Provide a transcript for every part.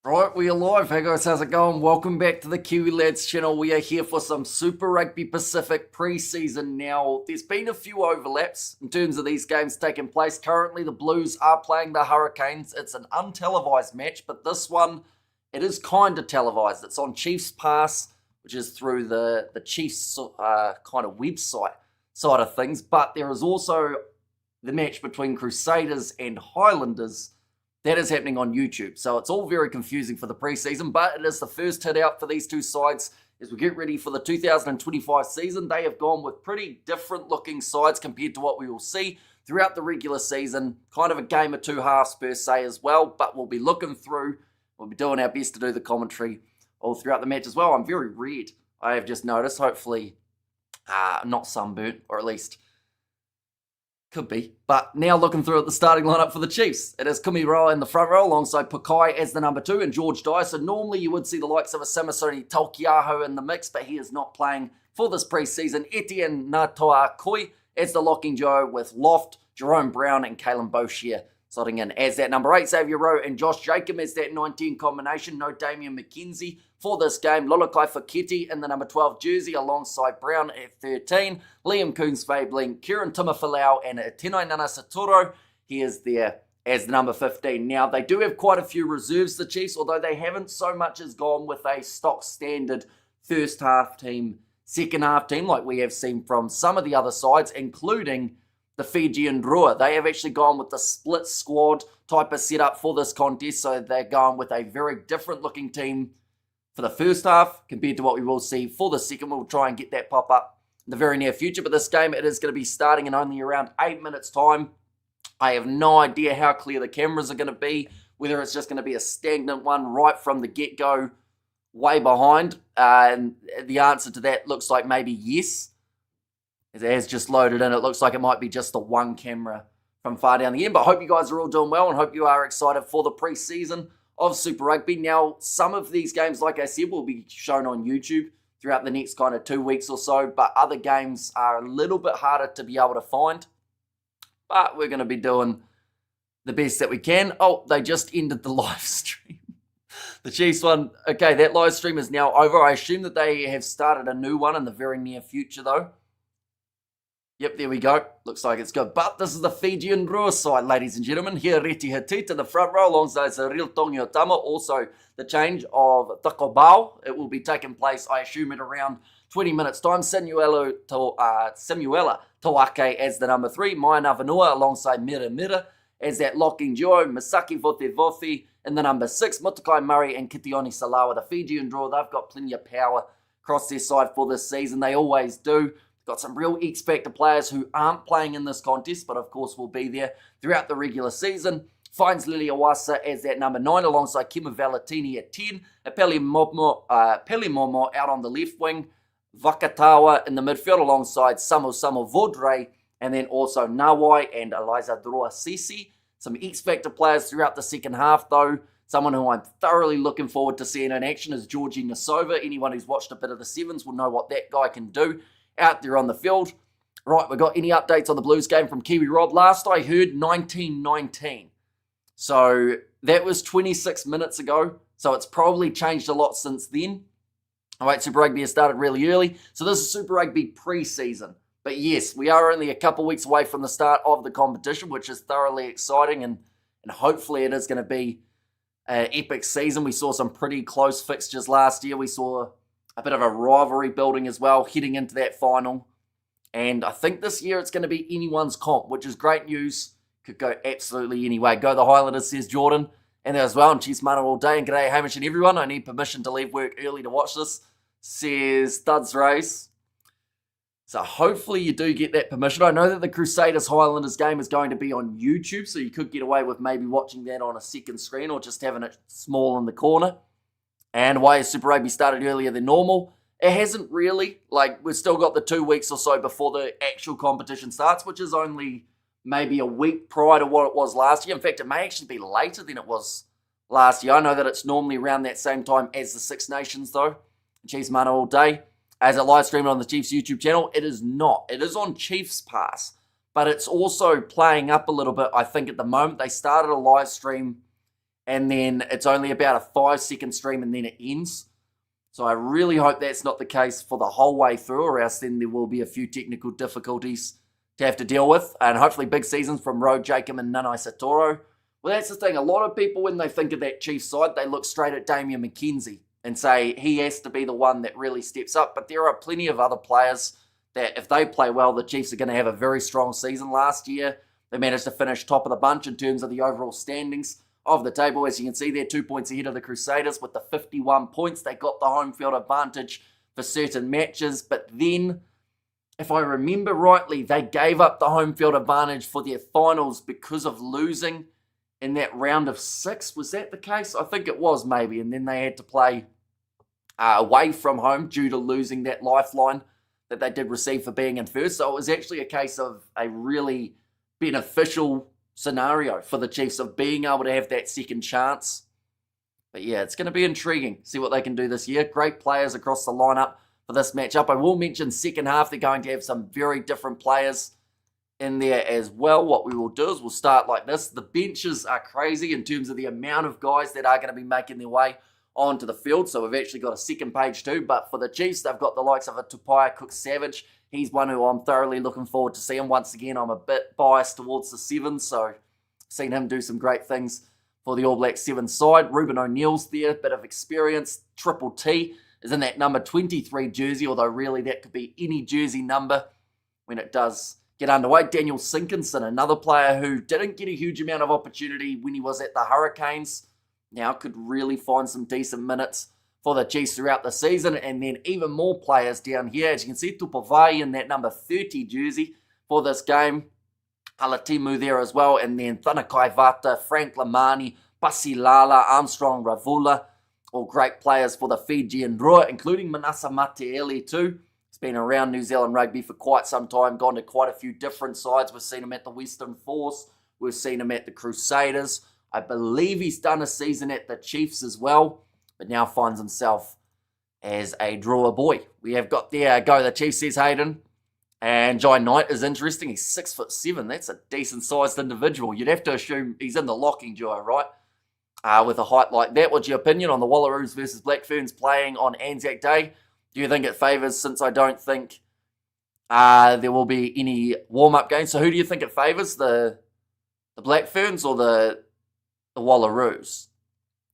Right, we are live. Hey guys, how's it going? Welcome back to the Kiwi Lads channel. We are here for some Super Rugby Pacific pre-season. Now, there's been a few overlaps in terms of these games taking place. Currently, the Blues are playing the Hurricanes. It's an untelevised match, but this one, it is kind of televised. It's on Chiefs Pass, which is through the Chiefs kind of website side of things. But there is also the match between Crusaders and Highlanders that is happening on YouTube. So it's all very confusing for the preseason, but it is the first hit out for these two sides as we get ready for the 2025 season. They have gone with pretty different looking sides compared to what we will see throughout the regular season. Kind of a game of two halves per se as well, but we'll be looking through. We'll be doing our best to do the commentary all throughout the match as well. I'm very red, I have just noticed. Hopefully not sunburnt, or at least could be. But now looking through at the starting lineup for the Chiefs, it is Kumi Roa in the front row alongside Pukai as the number 2 and George Dyer. So normally you would see the likes of a Samasoni Taukiaho in the mix, but he is not playing for this preseason. Etienne Ngatoa Koi as the locking duo with Loft, Jerome Brown and Kalen Boshier slotting in as that number 8. Xavier Rowe and Josh Jacob as that 19 combination. No Damian McKenzie for this game. Lolokai Faketi in the number 12 jersey alongside Brown at 13. Liam Coons-Fabling, Kieran Tumafalau and Tenai Nana Saturo. He is there as the number 15. Now, they do have quite a few reserves, the Chiefs, although they haven't so much as gone with a stock standard first half team, second half team like we have seen from some of the other sides, including the Fijian Drua. They have actually gone with the split squad type of setup for this contest, so they're going with a very different looking team for the first half compared to what we will see for the second. We'll try and get that pop up in the very near future, but this game, it is going to be starting in only around 8 minutes time. I have no idea how clear the cameras are going to be, whether it's just going to be a stagnant one right from the get-go way behind, and the answer to that looks like maybe yes. It has just loaded in. It looks like it might be just the one camera from far down the end. But I hope you guys are all doing well and hope you are excited for the pre-season of Super Rugby. Now, some of these games, like I said, will be shown on YouTube throughout the next kind of 2 weeks or so. But other games are a little bit harder to be able to find. But we're going to be doing the best that we can. Oh, they just ended the live stream. The Chiefs one. Okay, that live stream is now over. I assume that they have started a new one in the very near future, though. Yep, there we go. Looks like it's good. But this is the Fijian Drua side, ladies and gentlemen. Here, Reti Hatit in the front row alongside Cyril Tongiotama. Also, the change of Takobao. It will be taking place, I assume, at around 20 minutes' time. Samuela Tawake as the number 3. Maya Navanua alongside Mira Mira as that locking duo. Misaki Votevofi in the number 6. Mutakai Murray and Kitioni Salawa. The Fijian Drua, they've got plenty of power across their side for this season. They always do. Got some real X-Factor players who aren't playing in this contest, but of course will be there throughout the regular season. Finds Lily Awasa as that number 9 alongside Kima Valetini at 10. Peli Momo out on the left wing. Vakatawa in the midfield alongside Samo Vodre. And then also Nawai and Eliza Drua Sisi. Some X-Factor players throughout the second half though. Someone who I'm thoroughly looking forward to seeing in action is Georgie Nasova. Anyone who's watched a bit of the Sevens will know what that guy can do out there on the field. Right, we got any updates on the Blues game from Kiwi Rob? Last I heard, 1919. So that was 26 minutes ago. So it's probably changed a lot since then. All right, Super Rugby has started really early. So this is Super Rugby pre-season. But yes, we are only a couple weeks away from the start of the competition, which is thoroughly exciting. And hopefully it is going to be an epic season. We saw some pretty close fixtures last year. We saw a bit of a rivalry building as well, heading into that final. And I think this year it's going to be anyone's comp, which is great news. Could go absolutely any way. Go the Highlanders, says Jordan. And as well, and Chiefs Mana all day. And g'day, Hamish and everyone. I need permission to leave work early to watch this, says Studs Race. So hopefully you do get that permission. I know that the Crusaders Highlanders game is going to be on YouTube, so you could get away with maybe watching that on a second screen or just having it small in the corner. And why has Super Rugby started earlier than normal? It hasn't really. Like, we've still got the 2 weeks or so before the actual competition starts, which is only maybe a week prior to what it was last year. In fact, it may actually be later than it was last year. I know that it's normally around that same time as the Six Nations, though. Chiefs Mana all day. As it live streamed on the Chiefs YouTube channel, it is not. It is on Chiefs Pass, but it's also playing up a little bit, I think, at the moment. They started a live stream and then it's only about a 5-second stream and then it ends. So I really hope that's not the case for the whole way through, or else then there will be a few technical difficulties to have to deal with. And hopefully big seasons from Roe, Jacob and Nanai Satoru. Well, that's the thing. A lot of people, when they think of that Chiefs side, they look straight at Damian McKenzie and say he has to be the one that really steps up. But there are plenty of other players that if they play well, the Chiefs are going to have a very strong season. Last year, they managed to finish top of the bunch in terms of the overall standings of the table. As you can see, they're 2 points ahead of the Crusaders with the 51 points. They got the home field advantage for certain matches. But then, if I remember rightly, they gave up the home field advantage for their finals because of losing in that round of 6. Was that the case? I think it was, maybe. And then they had to play away from home due to losing that lifeline that they did receive for being in first. So it was actually a case of a really beneficial scenario for the Chiefs of being able to have that second chance. But yeah, it's going to be intriguing. See what they can do this year. Great players across the lineup for this matchup. I will mention second half, they're going to have some very different players in there as well. What we will do is we'll start like this. The benches are crazy in terms of the amount of guys that are going to be making their way onto the field. So we've actually got a second page too. But for the Chiefs, they've got the likes of a Tupaia Cook-Savage. He's one who I'm thoroughly looking forward to seeing. Once again, I'm a bit biased towards the 7, so I've seen him do some great things for the All Black 7 side. Ruben O'Neill's there, bit of experience. Triple T is in that number 23 jersey, although really that could be any jersey number when it does get underway. Daniel Sinkinson, another player who didn't get a huge amount of opportunity when he was at the Hurricanes, now could really find some decent minutes for the Chiefs throughout the season. And then even more players down here. As you can see, Tupavai in that number 30 jersey for this game. Alatimu there as well. And then Thanakai Vata, Frank Lamani, Pasilala, Armstrong Ravula. All great players for the Fijian Drua, including Manasa Matieli too. He's been around New Zealand rugby for quite some time, gone to quite a few different sides. We've seen him at the Western Force. We've seen him at the Crusaders. I believe he's done a season at the Chiefs as well, but now finds himself as a Drua boy. We have got there, go the Chiefs, says Hayden. And Jai Knight is interesting. He's 6'7". That's a decent-sized individual. You'd have to assume he's in the locking duo, right? With a height like that. What's your opinion on the Wallaroos versus Black Ferns playing on Anzac Day? Do you think it favours, since I don't think there will be any warm-up games? So who do you think it favours, the Black Ferns or the Wallaroos?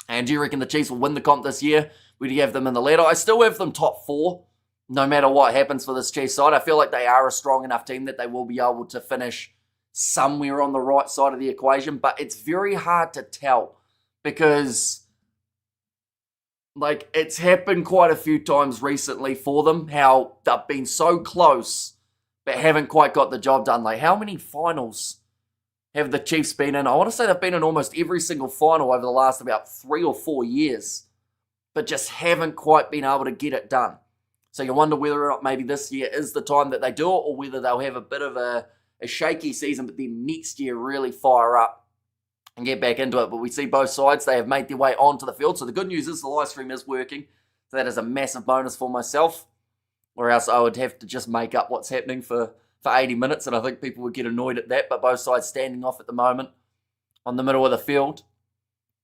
And do you reckon the Chiefs will win the comp this year? Would you have them in the ladder? I still have them top 4, no matter what happens for this Chiefs side. I feel like they are a strong enough team that they will be able to finish somewhere on the right side of the equation. But it's very hard to tell because, like, it's happened quite a few times recently for them, how they've been so close but haven't quite got the job done. Like, how many finals have the Chiefs been in? I want to say they've been in almost every single final over the last about 3 or 4 years, but just haven't quite been able to get it done. So you wonder whether or not maybe this year is the time that they do it, or whether they'll have a bit of a shaky season, but then next year really fire up and get back into it. But we see both sides, they have made their way onto the field. So the good news is the live stream is working. So that is a massive bonus for myself, or else I would have to just make up what's happening for 80 minutes, and I think people would get annoyed at that. But both sides standing off at the moment on the middle of the field.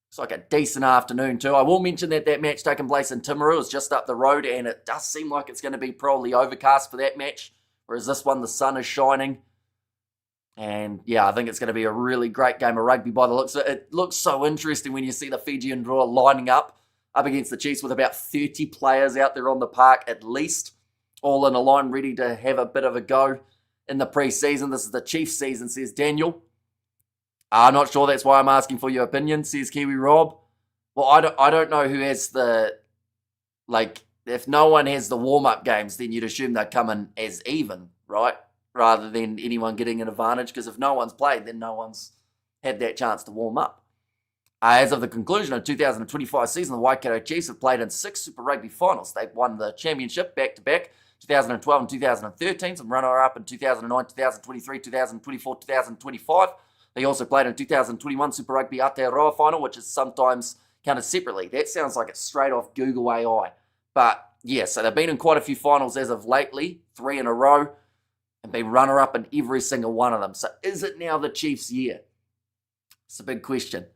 It's like a decent afternoon too. I will mention that that match taking place in Timaru is just up the road, and it does seem like it's going to be probably overcast for that match, whereas this one the sun is shining. And yeah, I think it's going to be a really great game of rugby by the looks of it. It looks so interesting when you see the Fijian Drua lining up against the Chiefs with about 30 players out there on the park at least, all in a line ready to have a bit of a go in the preseason. This is the Chiefs season, says Daniel. I'm not sure, that's why I'm asking for your opinion, says Kiwi Rob. Well, I don't know who has the, like, if no one has the warm-up games, then you'd assume they're coming as even, right? Rather than anyone getting an advantage, because if no one's played, then no one's had that chance to warm up. As of the conclusion of the 2025 season, the Waikato Chiefs have played in 6 Super Rugby finals. They've won the championship back-to-back, 2012 and 2013, some runner-up in 2009, 2023, 2024, 2025. They also played in 2021 Super Rugby Aotearoa final, which is sometimes counted separately. That sounds like it's straight off Google AI. But yeah, so they've been in quite a few finals as of lately, 3 in a row, and been runner-up in every single one of them. So is it now the Chiefs' year? It's a big question.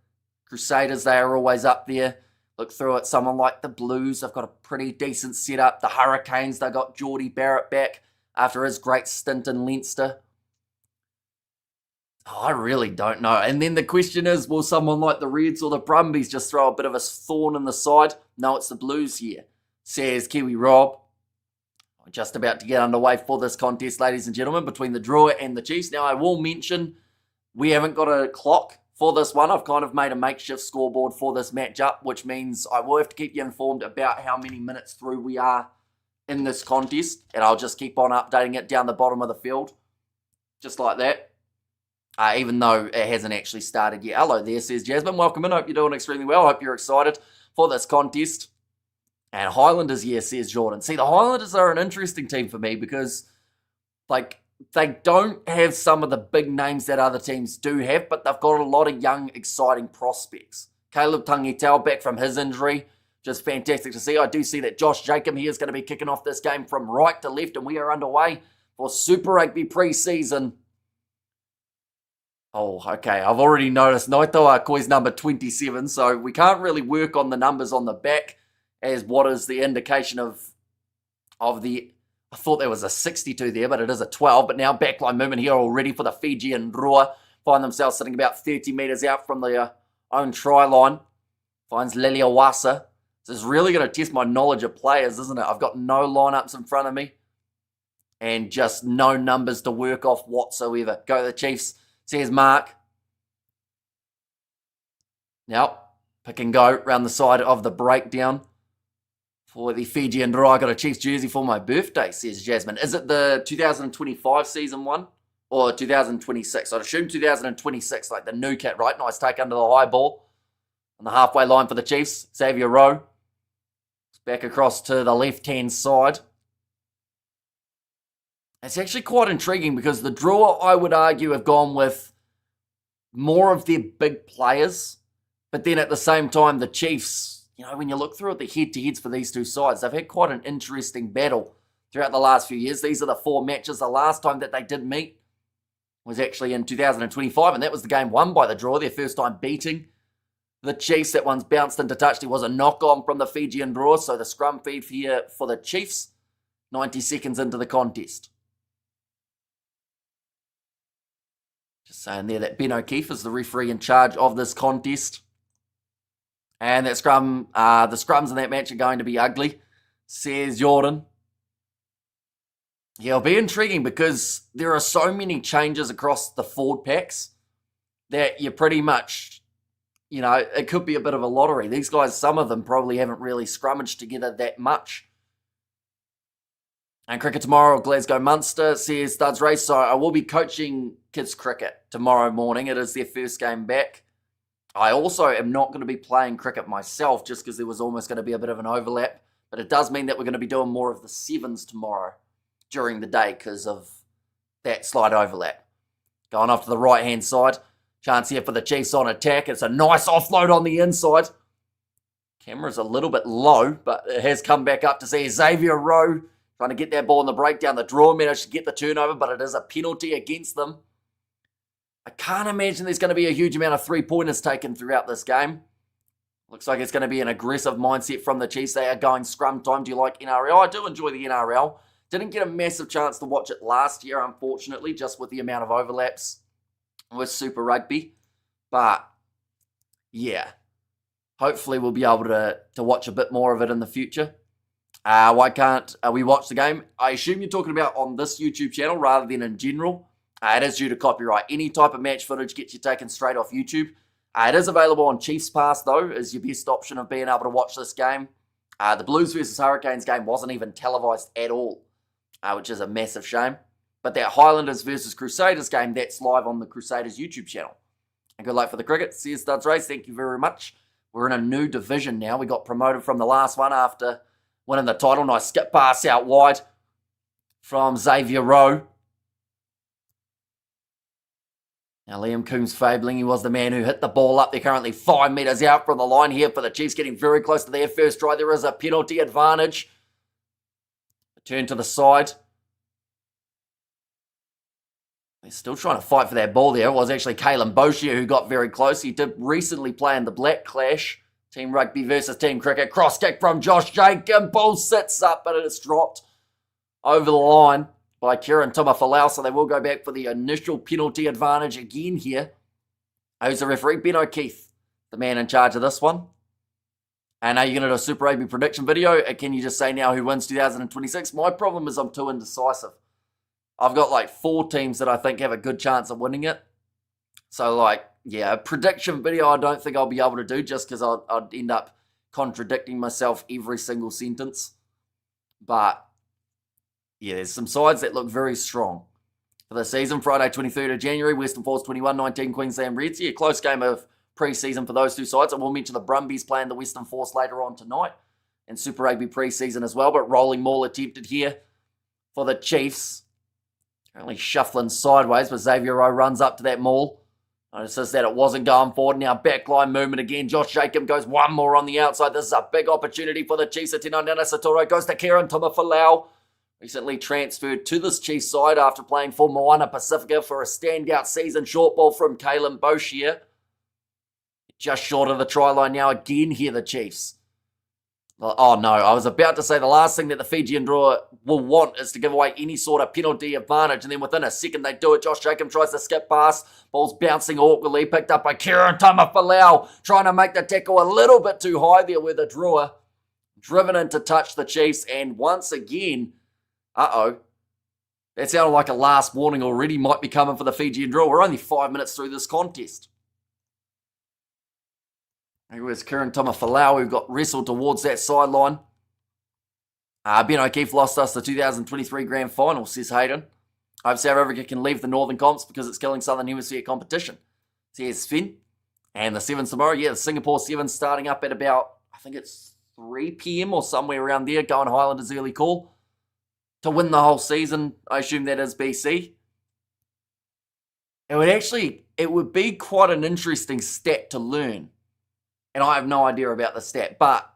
Crusaders, they are always up there. Look through at someone like the Blues. They've got a pretty decent setup. The Hurricanes, they got Geordie Barrett back after his great stint in Leinster. Oh, I really don't know. And then the question is, will someone like the Reds or the Brumbies just throw a bit of a thorn in the side? No, it's the Blues here, says Kiwi Rob. We're just about to get underway for this contest, ladies and gentlemen, between the Drua and the Chiefs. Now, I will mention we haven't got a clock for this one. I've kind of made a makeshift scoreboard for this matchup, which means I will have to keep you informed about how many minutes through we are in this contest, and I'll just keep on updating it down the bottom of the field, just like that. Even though it hasn't actually started yet. Hello there, says Jasmine. Welcome in. Hope you're doing extremely well. Hope you're excited for this contest. And Highlanders, yeah, says Jordan. See, the Highlanders are an interesting team for me because, like, they don't have some of the big names that other teams do have, but they've got a lot of young, exciting prospects. Caleb Tangitau back from his injury. Just fantastic to see. I do see that Josh Jacob here is going to be kicking off this game from right to left, and we are underway for Super Rugby Preseason. Oh, okay. I've already noticed Naito Akoi's number 27, so we can't really work on the numbers on the back as what is the indication of the... I thought there was a 62 there, but it is a 12. But now backline movement here already for the Fijian Drua. Find themselves sitting about 30 metres out from their own try line. Finds Leliawasa. This is really going to test my knowledge of players, isn't it? I've got no lineups in front of me and just no numbers to work off whatsoever. Go the Chiefs, says Mark. Now, pick and go round the side of the breakdown for the Fijian Drua. I got a Chiefs jersey for my birthday, says Jasmine. Is it the 2025 season one or 2026? I'd assume 2026, like the new kit, right? Nice take under the high ball on the halfway line for the Chiefs. Xavier Rowe. Back across to the left-hand side. It's actually quite intriguing because the Drua, I would argue, have gone with more of their big players. But then at the same time, the Chiefs, you know, when you look through at the head-to-heads for these two sides, they've had quite an interesting battle throughout the last few years. These are the 4 matches. The last time that they did meet was actually in 2025, and that was the game won by the Drua, their first time beating the Chiefs. That one's bounced into touch. There was a knock-on from the Fijian Drua, so the scrum feed here for the Chiefs, 90 seconds into the contest. Just saying there that Ben O'Keefe is the referee in charge of this contest. And that scrum, the scrums in that match are going to be ugly, says Jordan. Yeah, it'll be intriguing because there are so many changes across the forward packs that you pretty much, you know, it could be a bit of a lottery. These guys, some of them probably haven't really scrummaged together that much. And cricket tomorrow, Glasgow Munster, says Studs Race. So I will be coaching kids cricket tomorrow morning. It is their first game back. I also am not going to be playing cricket myself just because there was almost going to be a bit of an overlap. But it does mean that we're going to be doing more of the sevens tomorrow during the day because of that slight overlap. Going off to the right-hand side. Chance here for the Chiefs on attack. It's a nice offload on the inside. Camera's a little bit low, but it has come back up to see Xavier Rowe trying to get that ball in the breakdown. The Drua managed to get the turnover, but it is a penalty against them. I can't imagine there's going to be a huge amount of 3-pointers taken throughout this game. Looks like it's going to be an aggressive mindset from the Chiefs. They are going scrum time. Do you like NRL? I do enjoy the NRL. Didn't get a massive chance to watch it last year, unfortunately, just with the amount of overlaps with Super Rugby. But, yeah. Hopefully we'll be able to watch a bit more of it in the future. Why can't we watch the game? I assume you're talking about on this YouTube channel rather than in general. It is due to copyright. Any type of match footage gets you taken straight off YouTube. It is available on Chiefs Pass, though, as your best option of being able to watch this game. The Blues versus Hurricanes game wasn't even televised at all, which is a massive shame. But that Highlanders versus Crusaders game, that's live on the Crusaders YouTube channel. And good luck for the cricket. See you, Studs Race. Thank you very much. We're in a new division now. We got promoted from the last one after winning the title. Nice skip pass out wide from Xavier Rowe. Now, Liam Coombs fabling. He was the man who hit the ball up. They're currently 5 metres out from the line here for the Chiefs, getting very close to their first try. There is a penalty advantage. Turn to the side. They're still trying to fight for that ball there. It was actually Kalen Boshia who got very close. He did recently play in the Black Clash. Team Rugby versus Team Cricket. Cross kick from Josh Jacob. Ball sits up, but it's dropped over the line by Kieran Tumafalau. So they will go back for the initial penalty advantage again here. Who's the referee? Ben O'Keefe, the man in charge of this one. And are you going to do a Super Rugby prediction video? Or can you just say now who wins 2026? My problem is I'm too indecisive. I've got like 4 teams that I think have a good chance of winning it. So like, yeah, a prediction video I don't think I'll be able to do just because I'd end up contradicting myself every single sentence. But yeah, there's some sides that look very strong. For the season, Friday 23rd of January, Western Force 21-19, Queensland Reds. Yeah, close game of pre-season for those two sides. I will mention the Brumbies playing the Western Force later on tonight. And Super Rugby pre-season as well. But rolling maul attempted here for the Chiefs. Currently shuffling sideways, but Xavier Rowe runs up to that maul. Notices that it wasn't going forward. Now backline movement again. Josh Jacob goes one more on the outside. This is a big opportunity for the Chiefs. Tinanana Satoro goes to Kieran Tumafalau. Recently transferred to this Chiefs side after playing for Moana Pacifica for a standout season. Short ball from Kalen Boshia. Just short of the try line now again here, the Chiefs. Oh no, I was about to say the last thing that the Fijian Drua will want is to give away any sort of penalty advantage, and then within a second they do it. Josh Jacob tries to skip past. Ball's bouncing awkwardly, picked up by Kieran Tumafalau, trying to make the tackle a little bit too high there with the Drua. Driven in to touch the Chiefs, and once again, that sounded like a last warning already might be coming for the Fijian Drua. We're only 5 minutes through this contest. Here's Kieran Tumafalau, who got wrestled towards that sideline. Ben O'Keefe lost us the 2023 Grand Final, says Hayden. I hope South Africa can leave the Northern Comps because it's killing Southern Hemisphere competition. Says Finn. And the 7th tomorrow, yeah, the Singapore 7 starting up at about, I think it's 3 p.m. or somewhere around there, going Highlanders early call. To win the whole season, I assume that is BC. It would be quite an interesting stat to learn. And I have no idea about the stat. But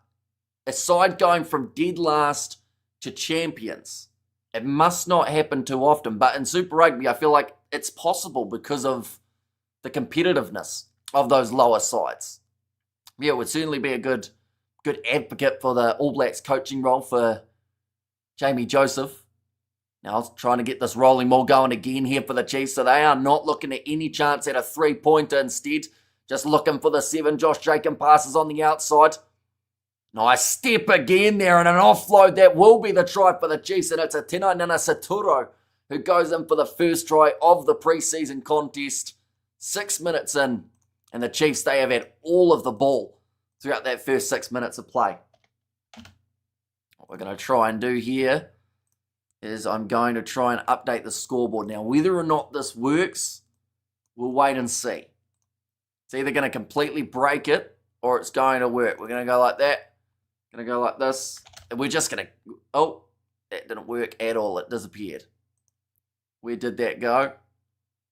aside going from dead last to champions, it must not happen too often. But in Super Rugby, I feel like it's possible because of the competitiveness of those lower sides. Yeah, it would certainly be a good advocate for the All Blacks coaching role for Jamie Joseph. Now, trying to get this rolling maul going again here for the Chiefs. So they are not looking at any chance at a 3-pointer instead. Just looking for the 7. Josh Jacob passes on the outside. Nice step again there and an offload. That will be the try for the Chiefs. And it's a Tinanana Saturo who goes in for the first try of the preseason contest. 6 minutes in. And the Chiefs, they have had all of the ball throughout that first 6 minutes of play. What we're going to try and do here is I'm going to try and update the scoreboard. Now, whether or not this works, we'll wait and see. It's either going to completely break it or it's going to work. We're going to go like that. Going to go like this. And we're just going to... Oh, that didn't work at all. It disappeared. Where did that go?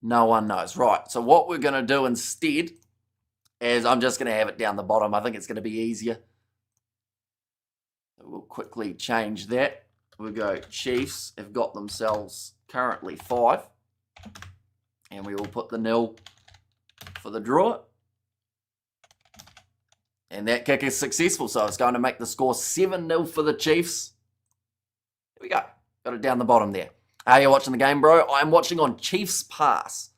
No one knows. Right, so what we're going to do instead is I'm just going to have it down the bottom. I think it's going to be easier. So we'll quickly change that. We'll go Chiefs have got themselves currently 5. And we will put the 0 for the draw. And that kick is successful, so it's going to make the score 7-0 for the Chiefs. There we go. Got it down the bottom there. Are you watching the game, bro? I'm watching on Chiefs Pass,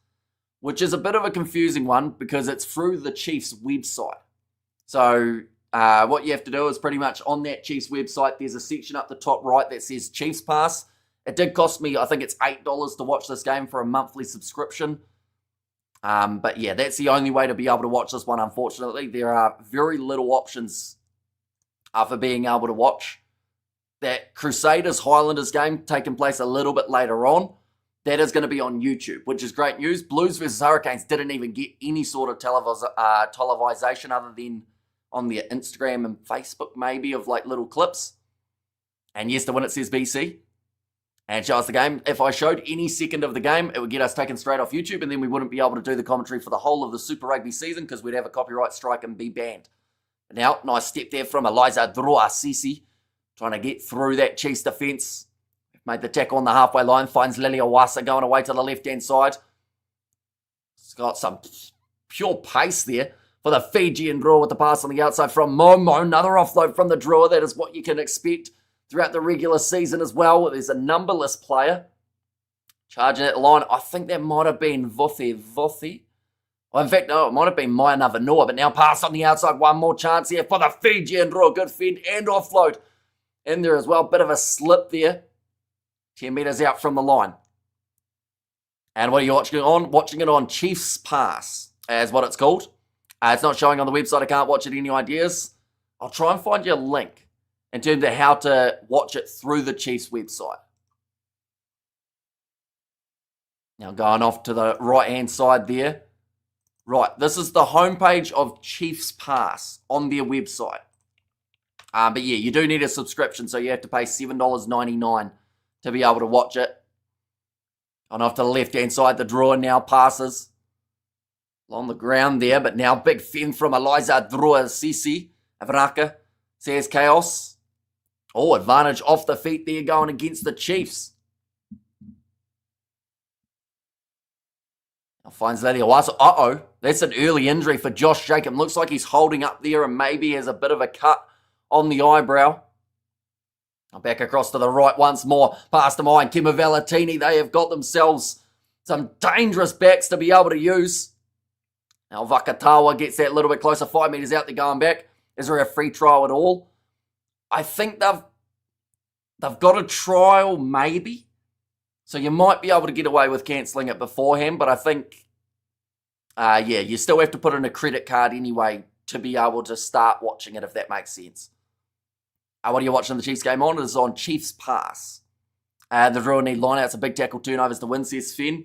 which is a bit of a confusing one because it's through the Chiefs website. So what you have to do is pretty much on that Chiefs website, there's a section up the top right that says Chiefs Pass. It did cost me, I think it's $8 to watch this game for a monthly subscription. But yeah, that's the only way to be able to watch this one, unfortunately. There are very little options for being able to watch. That Crusaders Highlanders game taking place a little bit later on, that is going to be on YouTube, which is great news. Blues versus Hurricanes didn't even get any sort of televisation other than on their Instagram and Facebook maybe of like little clips. And yes, the one it says BC. And show us the game. If I showed any second of the game, it would get us taken straight off YouTube, and then we wouldn't be able to do the commentary for the whole of the Super Rugby season because we'd have a copyright strike and be banned. Now, nice step there from Eliza Drua Sisi, trying to get through that Chiefs defence. Made the tackle on the halfway line. Finds Liliawasa going away to the left-hand side. It's got some pure pace there for the Fijian Drua with the pass on the outside from Momo. Another offload from the Drua. That is what you can expect throughout the regular season as well. There's a numberless player charging at the line. I think that might have been Vothi. Well, in fact, no, it might have been Maya Navanua, but now pass on the outside. One more chance here for the Fijian Drua. Good fend and offload in there as well. Bit of a slip there. 10 metres out from the line. And what are you watching it on? Watching it on Chiefs Pass, as what it's called. It's not showing on the website. I can't watch it. Any ideas? I'll try and find you a link in terms of how to watch it through the Chiefs website. Now going off to the right-hand side there. Right, this is the homepage of Chiefs Pass on their website. But yeah, you do need a subscription, so you have to pay $7.99 to be able to watch it. On off to the left-hand side, the Drua now passes along the ground there, but now big fend from Eliza Drua Sisi. Avaraka says chaos. Oh, advantage off the feet there going against the Chiefs. Now finds Liliawasa. Uh-oh, that's an early injury for Josh Jacob. Looks like he's holding up there and maybe has a bit of a cut on the eyebrow. Back across to the right once more. Past them and Kima Valentini. They have got themselves some dangerous backs to be able to use. Now Vakatawa gets that little bit closer. 5 metres out, they're going back. Is there a free trial at all? I think they've got a trial maybe. So you might be able to get away with cancelling it beforehand. But I think, yeah, you still have to put in a credit card anyway to be able to start watching it, if that makes sense. What are you watching the Chiefs game on? It is on Chiefs Pass. The Drua need lineouts, a big tackle turnovers to win, says Finn.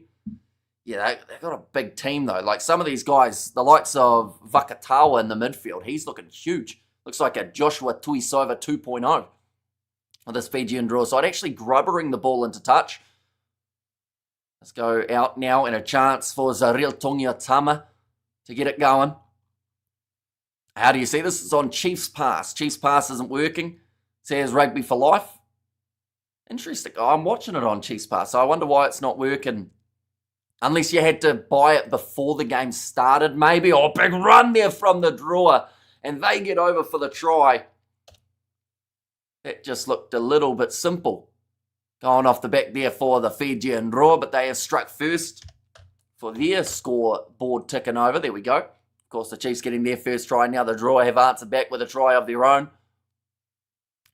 Yeah, they've got a big team though. Like some of these guys, the likes of Vakatawa in the midfield, he's looking huge. Looks like a Joshua Tuisova 2.0 on this Fijian Drua side. Actually grubbering the ball into touch. Let's go out now and a chance for Zaril Tongiatama to get it going. How do you see this? It's on Chiefs Pass. Chiefs Pass isn't working. Says Rugby for Life. Interesting. Oh, I'm watching it on Chiefs Pass, so I wonder why it's not working. Unless you had to buy it before the game started, maybe. Oh, big run there from the Drua. And they get over for the try. That just looked a little bit simple. Going off the back there for the Fijian Drua, but they have struck first for their scoreboard ticking over. There we go. Of course, the Chiefs getting their first try. Now the Drua have answered back with a try of their own.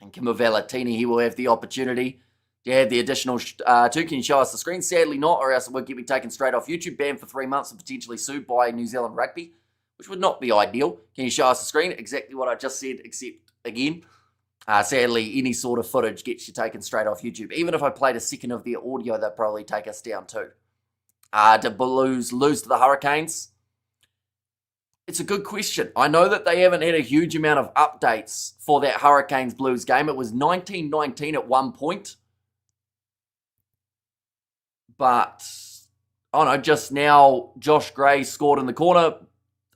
And Kimo Valentini, he will have the opportunity to add the additional two. Can you show us the screen? Sadly not, or else it would get me taken straight off YouTube, banned for 3 months and potentially sued by New Zealand Rugby, which would not be ideal. Can you show us the screen? Exactly what I just said, except again. Sadly, any sort of footage gets you taken straight off YouTube. Even if I played a second of their audio, they'd probably take us down too. Did Blues lose to the Hurricanes? It's a good question. I know that they haven't had a huge amount of updates for that Hurricanes-Blues game. It was 19-19 at one point. But, I don't know, just now Josh Gray scored in the corner.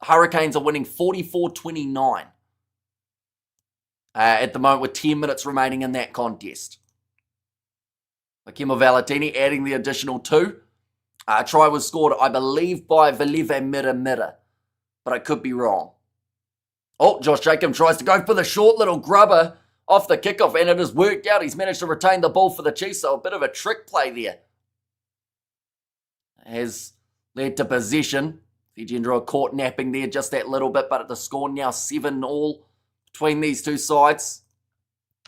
Hurricanes are winning 44-29 at the moment with 10 minutes remaining in that contest. Kimo Valentini adding the additional 2. A try was scored, I believe, by Velive Mira, but I could be wrong. Oh, Josh Jacob tries to go for the short little grubber off the kickoff, and it has worked out. He's managed to retain the ball for the Chiefs, so a bit of a trick play there has led to possession. Fijian Drua caught napping there just that little bit, but at the score now 7-all between these two sides.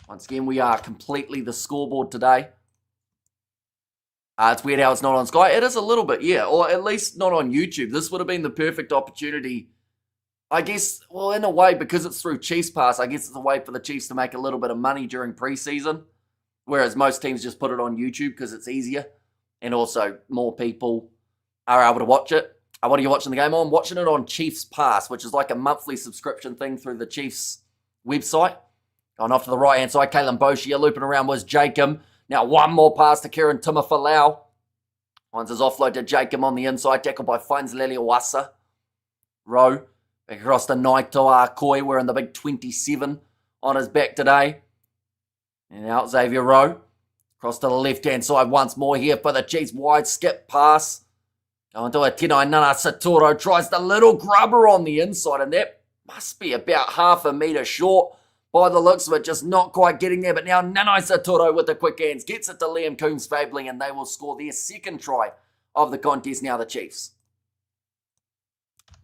Once again, we are completely the scoreboard today. It's weird how it's not on Sky. It is a little bit, yeah, or at least not on YouTube. This would have been the perfect opportunity, I guess, well, in a way, because it's through Chiefs Pass, I guess it's a way for the Chiefs to make a little bit of money during preseason, whereas most teams just put it on YouTube because it's easier, and also more people are able to watch it. What are you watching the game on? I'm watching it on Chiefs Pass, which is like a monthly subscription thing through the Chiefs website. Going off to the right-hand side, Kalen Boshia looping around was Jacob. Now one more pass to Kieran Timafalau. Finds his offload to Jacob on the inside. Tackled by Finds Leliawasa. Rowe. Back across to Naitoa Akoi, wearing the big 27 on his back today. And out Xavier Rowe. Cross to the left-hand side once more here for the Chiefs. Wide skip pass. Going to a Tino Nana Satoro. Tries the little grubber on the inside, and that must be about half a metre short by the looks of it. Just not quite getting there. But now Nanai Satoro with the quick hands gets it to Liam Coombs-Fabling, and they will score their second try of the contest now, the Chiefs.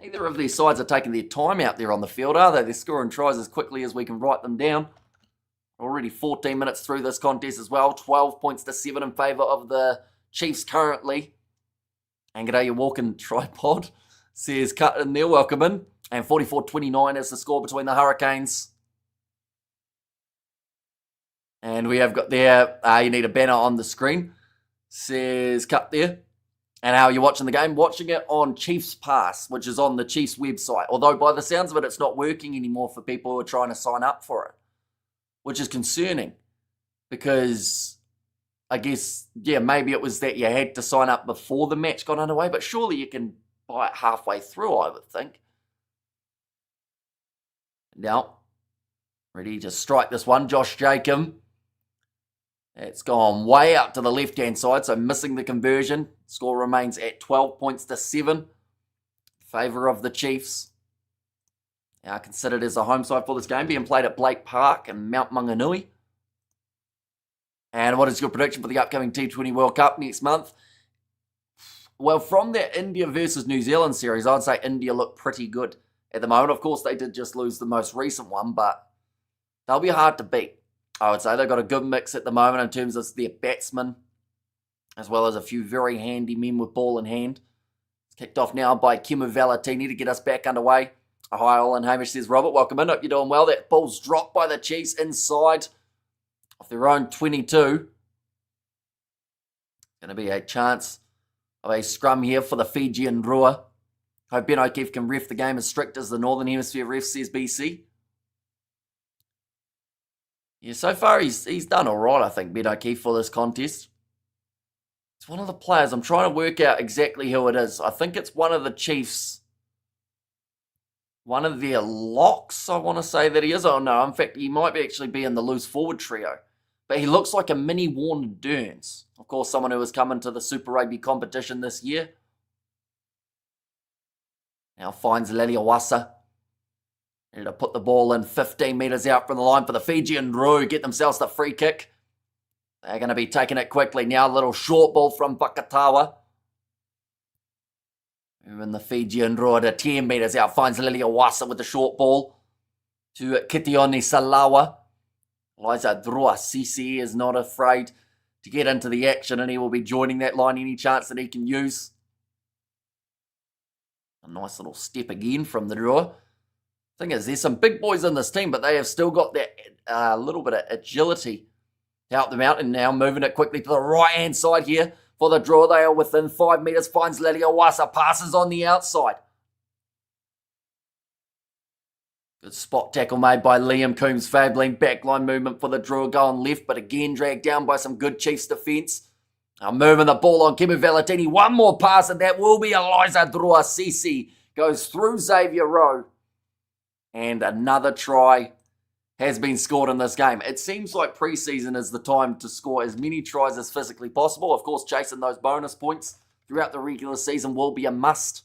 Neither of these sides are taking their time out there on the field, are they? They're scoring tries as quickly as we can write them down. Already 14 minutes through this contest as well. 12 points to 7 in favour of the Chiefs currently. And g'day, you walking tripod, says cut in there, welcome in. And 44-29 is the score between the Hurricanes. And we have got there, you need a banner on the screen, says cut there. And how are you watching the game? Watching it on Chiefs Pass, which is on the Chiefs website. Although by the sounds of it, it's not working anymore for people who are trying to sign up for it, which is concerning because I guess, yeah, maybe it was that you had to sign up before the match got underway, but surely you can buy it halfway through, I would think. Now, ready to strike this one, Josh Jacob. It's gone way out to the left-hand side, so missing the conversion. Score remains at 12 points to 7 in favour of the Chiefs. Now considered as a home side for this game, being played at Blake Park and Mount Maunganui. And what is your prediction for the upcoming T20 World Cup next month? Well, from that India versus New Zealand series, I'd say India look pretty good at the moment. Of course, they did just lose the most recent one, but they'll be hard to beat. I would say they've got a good mix at the moment in terms of their batsmen, as well as a few very handy men with ball in hand. It's kicked off now by Kemu Valetini to get us back underway. Hi, all, and Hamish says, Robert, welcome in. Hope you're doing well. That ball's dropped by the Chiefs inside of their own 22. Going to be a chance of a scrum here for the Fijian Drua. Hope Ben O'Keefe can ref the game as strict as the Northern Hemisphere ref, says BC. Yeah, so far he's done all right, I think, Ben O'Keefe, for this contest. It's one of the players. I'm trying to work out exactly who it is. I think it's one of the Chiefs. One of their locks, I want to say that he is. Oh, no, in fact, he might actually be in the loose forward trio. But he looks like a mini Warner Dearns. Of course, someone who has come into the Super Rugby competition this year. Now finds Leliawasa. Ready to put the ball in 15 metres out from the line for the Fijian Drua, get themselves the free kick. They're going to be taking it quickly now. A little short ball from Bakatawa. Moving the Fijian Drua to 10 metres out. Finds Leliawasa with the short ball to Kitioni Salawa. Liza Drua Sisi is not afraid to get into the action, and he will be joining that line any chance that he can use. A nice little step again from the Drua. Thing is, there's some big boys in this team, but they have still got that little bit of agility to help them out. And now moving it quickly to the right-hand side here for the Drua. They are within 5 metres. Finds Leliawasa. Passes on the outside. Good spot tackle made by Liam Coombs-Fabling. Backline movement for the Drua going left, but again dragged down by some good Chiefs defence. Now moving the ball on Kemu Valetini. One more pass, and that will be Eliza Drua Sisi. Goes through Xavier Rowe. And another try has been scored in this game. It seems like preseason is the time to score as many tries as physically possible. Of course, chasing those bonus points throughout the regular season will be a must.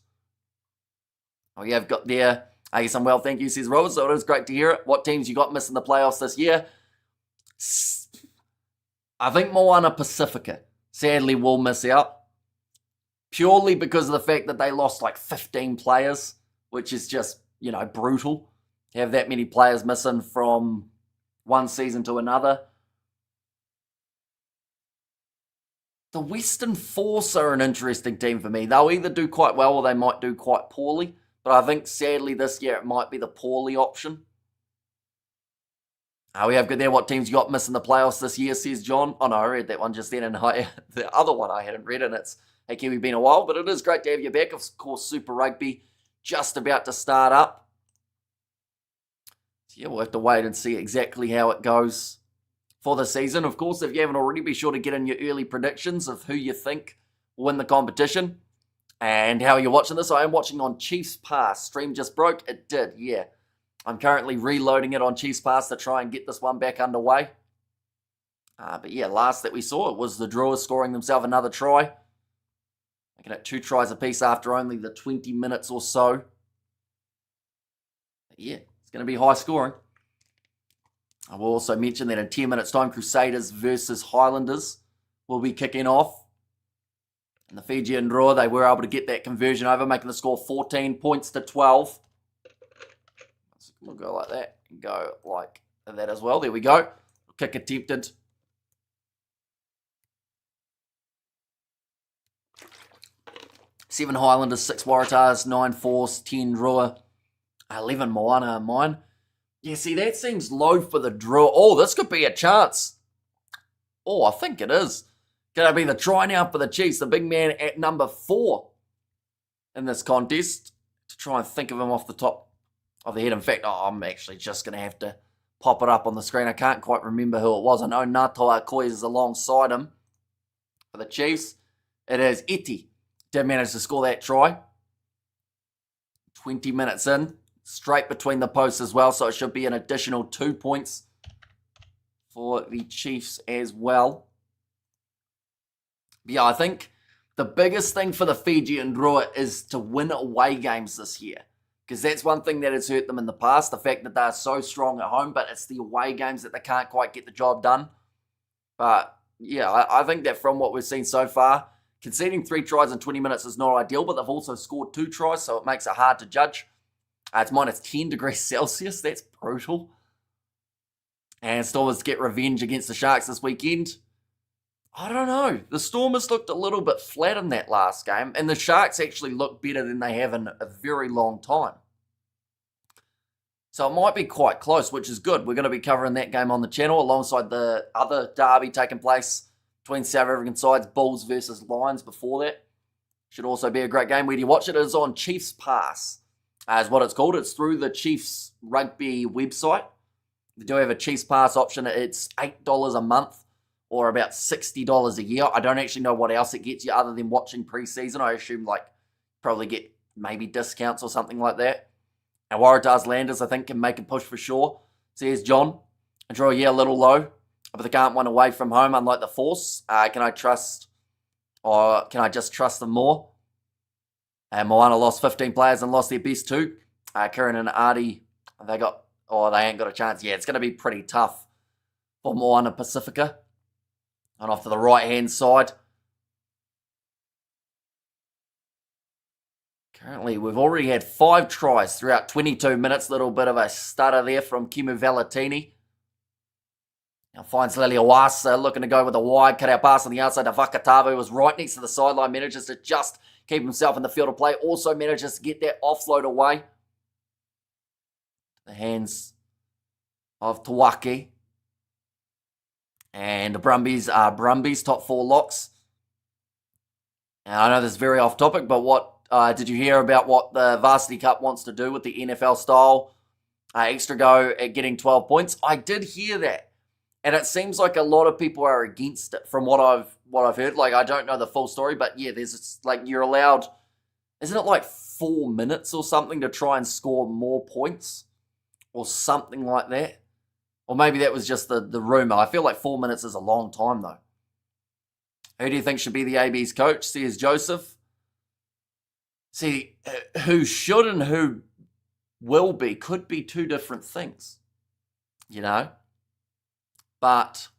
Oh, you have got there. I guess I'm well, thank you, says Robert. So it is great to hear it. What teams you got missing the playoffs this year? I think Moana Pacifica sadly will miss out. Purely because of the fact that they lost like 15 players, which is just, brutal. Have that many players missing from one season to another. The Western Force are an interesting team for me. They'll either do quite well or they might do quite poorly. But I think, sadly, this year it might be the poorly option. We have good there. What teams you got missing the playoffs this year, says John. Oh, no, I read that one just then. And the other one I hadn't read, and it's, hey, Kiwi, been a while. But it is great to have you back. Of course, Super Rugby just about to start up. So yeah, we'll have to wait and see exactly how it goes for the season. Of course, if you haven't already, be sure to get in your early predictions of who you think will win the competition. And how are you watching this? I am watching on Chiefs Pass. Stream just broke. It did, yeah. I'm currently reloading it on Chiefs Pass to try and get this one back underway. But yeah, last that we saw, it was the Drua scoring themselves another try. Making it 2 tries apiece after only the 20 minutes or so. But yeah, it's going to be high scoring. I will also mention that in 10 minutes time, Crusaders versus Highlanders will be kicking off. And the Fijian Drua, they were able to get that conversion over, making the score 14 points to 12. So we'll go like that and go like that as well. There we go. Kick attempted. Seven Highlanders, 6 Waratahs, 9 Force, 10 Drua, 11 Moana and mine. Yeah, see, that seems low for the Drua. Oh, this could be a chance. Oh, I think it is. Going to be the try now for the Chiefs. The big man at number 4 in this contest. To try and think of him off the top of the head. In fact, I'm actually just going to have to pop it up on the screen. I can't quite remember who it was. I know Natoa Kois is alongside him. For the Chiefs, it is Iti. Did manage to score that try. 20 minutes in. Straight between the posts as well. So it should be an additional 2 points for the Chiefs as well. Yeah, I think the biggest thing for the Fijian Drua is to win away games this year. Because that's one thing that has hurt them in the past. The fact that they're so strong at home. But it's the away games that they can't quite get the job done. But yeah, I think that from what we've seen so far, conceding 3 tries in 20 minutes is not ideal, but they've also scored 2 tries, so it makes it hard to judge. It's minus 10 degrees Celsius. That's brutal. And Stormers get revenge against the Sharks this weekend. I don't know. The Stormers looked a little bit flat in that last game, and the Sharks actually look better than they have in a very long time. So it might be quite close, which is good. We're going to be covering that game on the channel alongside the other derby taking place between South African sides, Bulls versus Lions before that. Should also be a great game. Where do you watch it? It is on Chiefs Pass, is what it's called. It's through the Chiefs Rugby website. They do have a Chiefs Pass option. It's $8 a month or about $60 a year. I don't actually know what else it gets you other than watching preseason. I assume probably get maybe discounts or something like that. And Waratahs Landers, I think, can make a push for sure. So here's John. I draw a little low. But they can't win away from home, unlike the Force. Can I just trust them more? And Moana lost 15 players and lost their best 2. Kieran and Artie, they ain't got a chance. Yeah, it's going to be pretty tough for Moana Pacifica. And off to the right-hand side. Currently, we've already had 5 tries throughout 22 minutes. Little bit of a stutter there from Kimu Valetini. Now finds Liliawasa looking to go with a wide cutout pass on the outside to Vakatavu, who was right next to the sideline, manages to just keep himself in the field of play. Also manages to get that offload away. The hands of Tawaki. And the Brumbies are Brumbies, top 4 locks. And I know this is very off topic, but what did you hear about what the Varsity Cup wants to do with the NFL style extra go at getting 12 points? I did hear that. And it seems like a lot of people are against it from what I've heard. I don't know the full story, but yeah, there's you're allowed, isn't it 4 minutes or something to try and score more points? Or something like that. Or maybe that was just the rumor. I feel like 4 minutes is a long time though. Who do you think should be the AB's coach? Says Joseph. See, who should and who will be could be 2 different things. You know? But,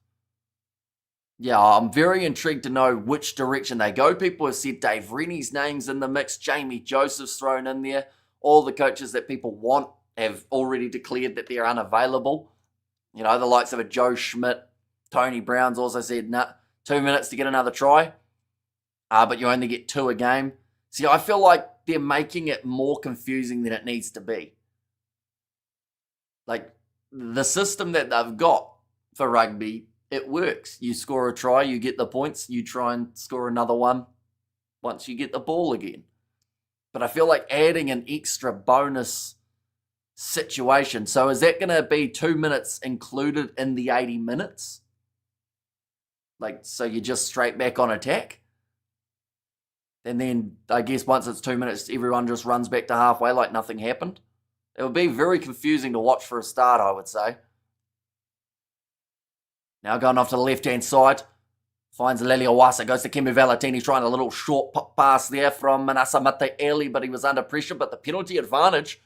yeah, I'm very intrigued to know which direction they go. People have said Dave Rennie's name's in the mix. Jamie Joseph's thrown in there. All the coaches that people want have already declared that they're unavailable. You know, the likes of a Joe Schmidt. Tony Brown's also said, 2 minutes to get another try. But you only get 2 a game. See, I feel like they're making it more confusing than it needs to be. The system that they've got for rugby, it works. You score a try, you get the points, you try and score another one once you get the ball again. But I feel like adding an extra bonus situation. So is that going to be 2 minutes included in the 80 minutes? So you're just straight back on attack? And then I guess once it's 2 minutes, everyone just runs back to halfway like nothing happened? It would be very confusing to watch for a start, I would say. Now going off to the left-hand side. Finds Leliawasa, goes to Kemu Valetini, trying a little short pass there from Manasa Mate-Eli, but he was under pressure. But the penalty advantage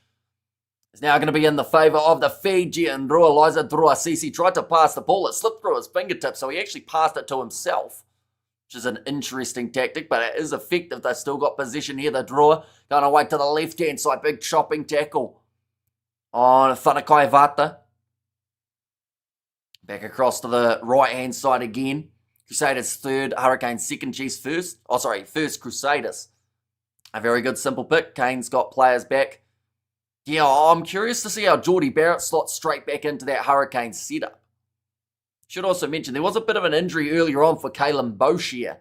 is now going to be in the favour of the Fijian Drua. Liza Drua Sisi tried to pass the ball. It slipped through his fingertips, so he actually passed it to himself, which is an interesting tactic, but it is effective. They've still got position here, the Drua. Going away to the left-hand side. Big chopping tackle on Whanakai Vata. Back across to the right-hand side again. Crusaders third, Hurricanes second, Chiefs first. First Crusaders. A very good simple pick. Kane's got players back. Yeah, I'm curious to see how Geordie Barrett slots straight back into that Hurricanes setup. Should also mention, there was a bit of an injury earlier on for Kalen Boshier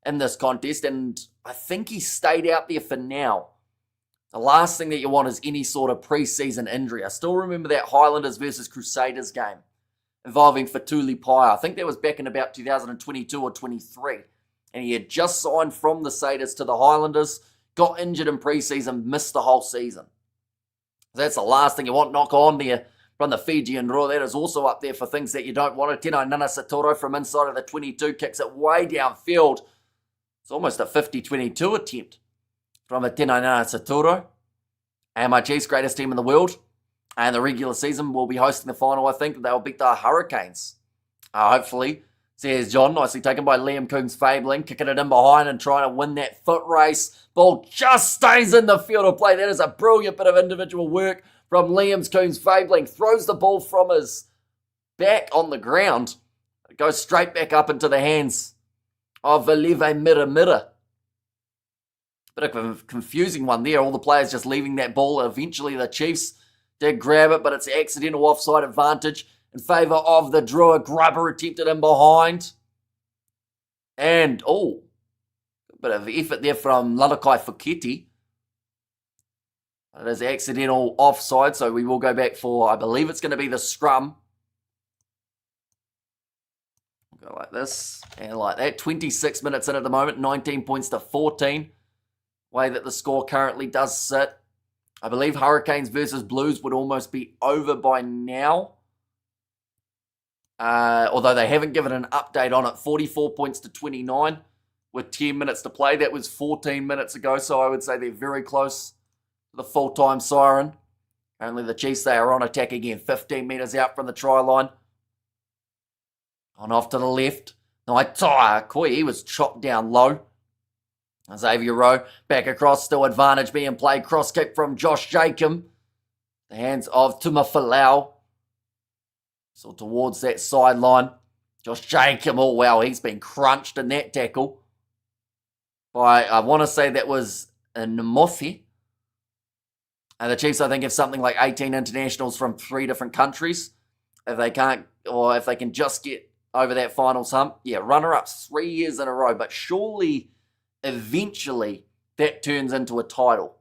in this contest, and I think he stayed out there for now. The last thing that you want is any sort of pre-season injury. I still remember that Highlanders versus Crusaders game involving Fatuli Pai. I think that was back in about 2022 or 23. And he had just signed from the Satyrs to the Highlanders, got injured in pre-season, missed the whole season. So that's the last thing you want. Knock on there from the Fijian Drua. That is also up there for things that you don't want. Tino Nana Satoro from inside of the 22 kicks it way downfield. It's almost a 50-22 attempt from a Tino Nana Satoro. And my Chiefs, greatest team in the world. And the regular season will be hosting the final, I think. They'll beat the Hurricanes. Hopefully. Says John, nicely taken by Liam Coombs-Fabling, kicking it in behind and trying to win that foot race. Ball just stays in the field of play. That is a brilliant bit of individual work from Liam Coombs-Fabling. Throws the ball from his back on the ground. It goes straight back up into the hands of Valive Miramira. Bit of a confusing one there. All the players just leaving that ball. Eventually the Chiefs did grab it, but it's accidental offside advantage in favour of the Drua. Grubber attempted in behind. And, a bit of effort there from Lalakai Fuketi. It is accidental offside, so we will go back for, I believe it's going to be the scrum. Go like this and like that. 26 minutes in at the moment, 19 points to 14. Way that the score currently does sit. I believe Hurricanes versus Blues would almost be over by now. Although they haven't given an update on it. 44 points to 29 with 10 minutes to play. That was 14 minutes ago, so I would say they're very close to the full-time siren. Only the Chiefs, they are on attack again. 15 metres out from the try line. On off to the left. Naitai Koi, he was chopped down low. Xavier Rowe back across, still advantage being played. Cross kick from Josh Jacob. The hands of Tuma Falau. So towards that sideline. Josh Jacob, oh wow, he's been crunched in that tackle. I want to say that was Namothi. And the Chiefs, I think, have something like 18 internationals from 3 different countries. If they can't, or if they can just get over that finals hump. Yeah, runner-ups 3 years in a row. But surely, eventually, that turns into a title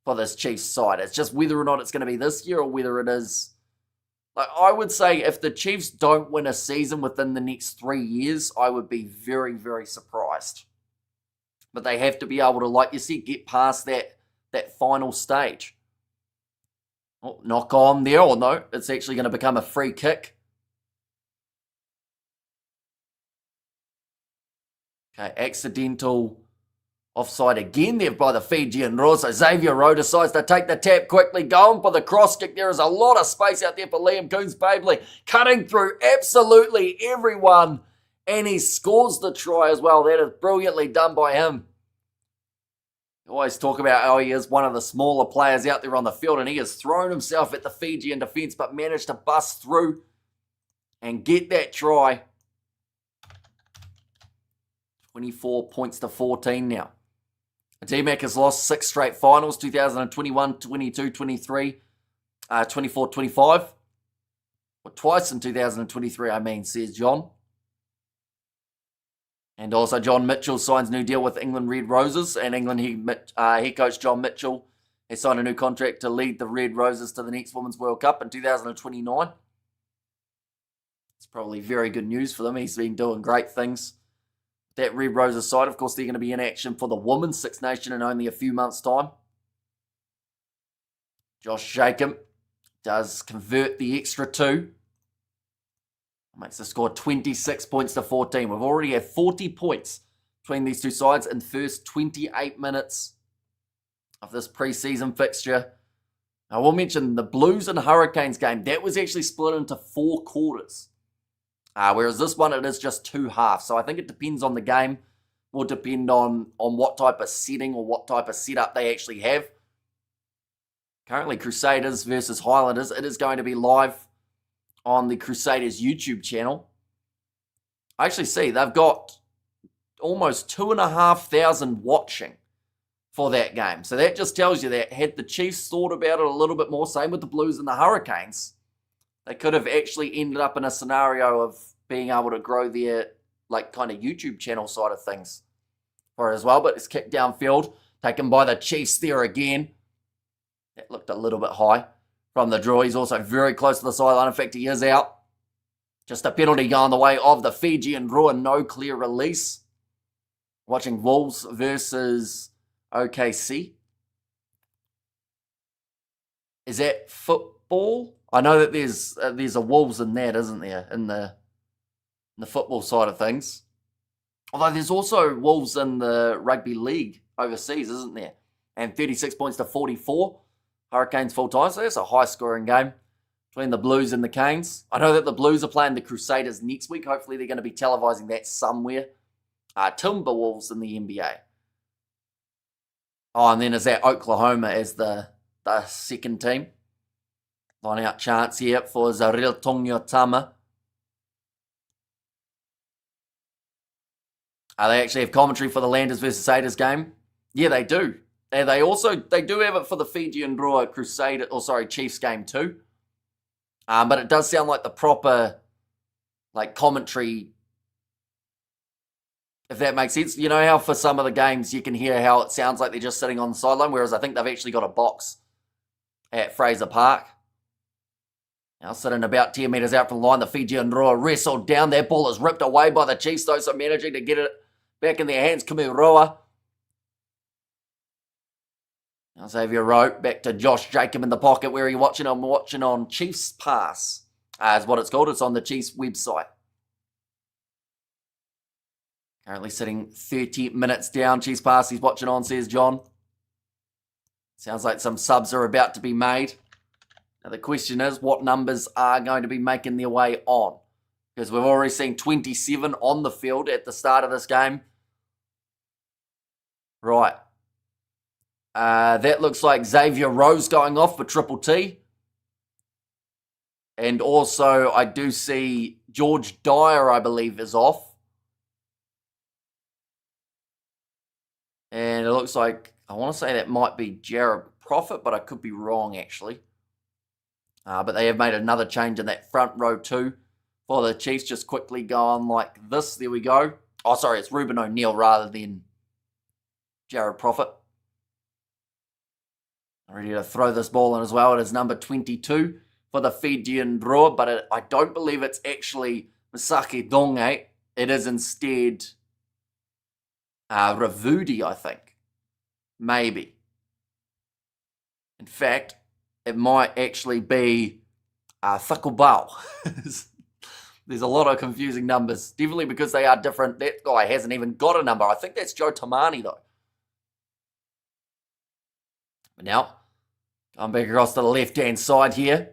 for this Chiefs side. It's just whether or not it's going to be this year or whether it is... Like, I would say if the Chiefs don't win a season within the next 3 years, I would be very, very surprised. But they have to be able to, like you said, get past that final stage. Oh, knock on there, or no, it's actually going to become a free kick. Okay, accidental offside again there by the Fijian Drua. So Xavier Rowe decides to take the tap quickly, going for the cross kick. There is a lot of space out there for Liam Coombs-Fabling, cutting through absolutely everyone, and he scores the try as well. That is brilliantly done by him. You always talk about how he is one of the smaller players out there on the field, and he has thrown himself at the Fijian defence, but managed to bust through and get that try. 24 points to 14 now. DMAC has lost 6 straight finals, 2021, 22, 23, 24, 25. Well, twice in 2023, I mean, says John. And also John Mitchell signs new deal with England Red Roses, and England head coach John Mitchell has signed a new contract to lead the Red Roses to the next Women's World Cup in 2029. It's probably very good news for them. He's been doing great things. That Red Roses side, of course, they're going to be in action for the Women's Six Nation in only a few months' time. Josh Jacob does convert the extra 2. Makes the score 26 points to 14. We've already had 40 points between these two sides in the first 28 minutes of this preseason fixture. I will mention the Blues and Hurricanes game. That was actually split into 4 quarters. Whereas this one, it is just 2 halves. So I think it depends on the game. Will depend on what type of setting or what type of setup they actually have. Currently, Crusaders versus Highlanders. It is going to be live on the Crusaders YouTube channel. I actually see they've got almost 2,500 watching for that game. So that just tells you that had the Chiefs thought about it a little bit more, same with the Blues and the Hurricanes, they could have actually ended up in a scenario of being able to grow their kind of YouTube channel side of things for it as well. But it's kicked downfield, taken by the Chiefs there again. That looked a little bit high from the draw. He's also very close to the sideline. In fact, he is out. Just a penalty going the way of the Fijian Drua. No clear release. Watching Wolves versus OKC. Is that football? I know that there's a Wolves in that, isn't there? In the football side of things. Although there's also Wolves in the rugby league overseas, isn't there? And 36 points to 44. Hurricanes full time, so that's a high-scoring game between the Blues and the Canes. I know that the Blues are playing the Crusaders next week. Hopefully they're going to be televising that somewhere. Timberwolves in the NBA. Oh, and then is that Oklahoma as the second team. Line out chance here for Zaril Tongyotama. They actually have commentary for the Landers versus Crusaders game. Yeah, they do. And they do have it for the Fijian Drua Chiefs game too. But it does sound like the proper commentary, if that makes sense. You know how for some of the games you can hear how it sounds like they're just sitting on the sideline, whereas I think they've actually got a box at Fraser Park. Now sitting about 10 metres out from the line, the Fijian Drua wrestled down. That ball is ripped away by the Chiefs, though, so managing to get it back in their hands. Kumuroa. Now Xavier Rowe back to Josh Jacob in the pocket. Where are you watching? I'm watching on Chiefs Pass, is what it's called. It's on the Chiefs website. Currently sitting 30 minutes down. Chiefs Pass, he's watching on, says John. Sounds like some subs are about to be made. Now the question is, what numbers are going to be making their way on? Because we've already seen 27 on the field at the start of this game. Right. That looks like Xavier Rose going off for Triple T. And also, I do see George Dyer, I believe, is off. And it looks like, I want to say that might be Jared Prophet, but I could be wrong, actually. But they have made another change in that front row too for the Chiefs. Just quickly go on like this. There we go. Oh, sorry, it's Ruben O'Neill rather than Jared Prophet. Ready to throw this ball in as well. It is number 22 for the Fijian Drua, but I don't believe it's actually Misaki Donge. It is instead Ravudi, I think. Maybe. In fact, it might actually be Thakubao. There's a lot of confusing numbers. Definitely because they are different. That guy hasn't even got a number. I think that's Joe Tamani, though. But now, I'm back across to the left-hand side here.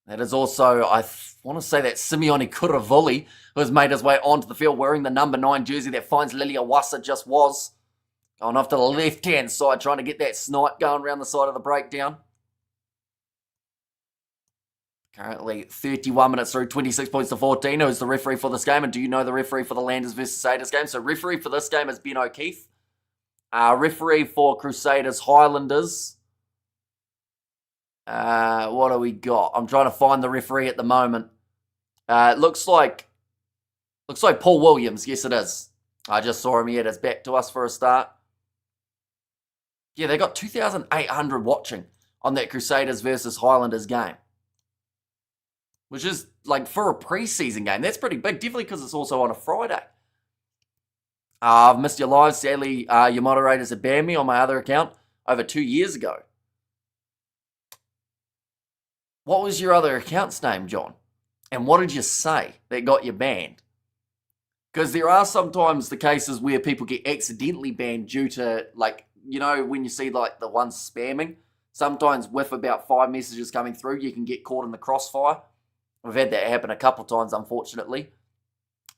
That is also, I want to say that Simeone Kuravuli, who has made his way onto the field wearing the number 9 jersey that finds Lilia Wassa just was. Going off to the left-hand side, trying to get that snipe going around the side of the breakdown. Currently 31 minutes through, 26 points to 14. Who's the referee for this game? And do you know the referee for the Landers versus Crusaders game? So referee for this game is Ben O'Keefe. Referee for Crusaders Highlanders. What do we got? I'm trying to find the referee at the moment. It looks like Paul Williams. Yes, it is. I just saw him. He had his back to us for a start. Yeah, they got 2,800 watching on that Crusaders versus Highlanders game. Which is, for a preseason game, that's pretty big. Definitely because it's also on a Friday. I've missed your live. Sadly, your moderators have banned me on my other account over 2 years ago. What was your other account's name, John? And what did you say that got you banned? Because there are sometimes the cases where people get accidentally banned due to, like, you know, when you see like the ones spamming, sometimes with about 5 messages coming through, you can get caught in the crossfire. We've had that happen a couple times, unfortunately.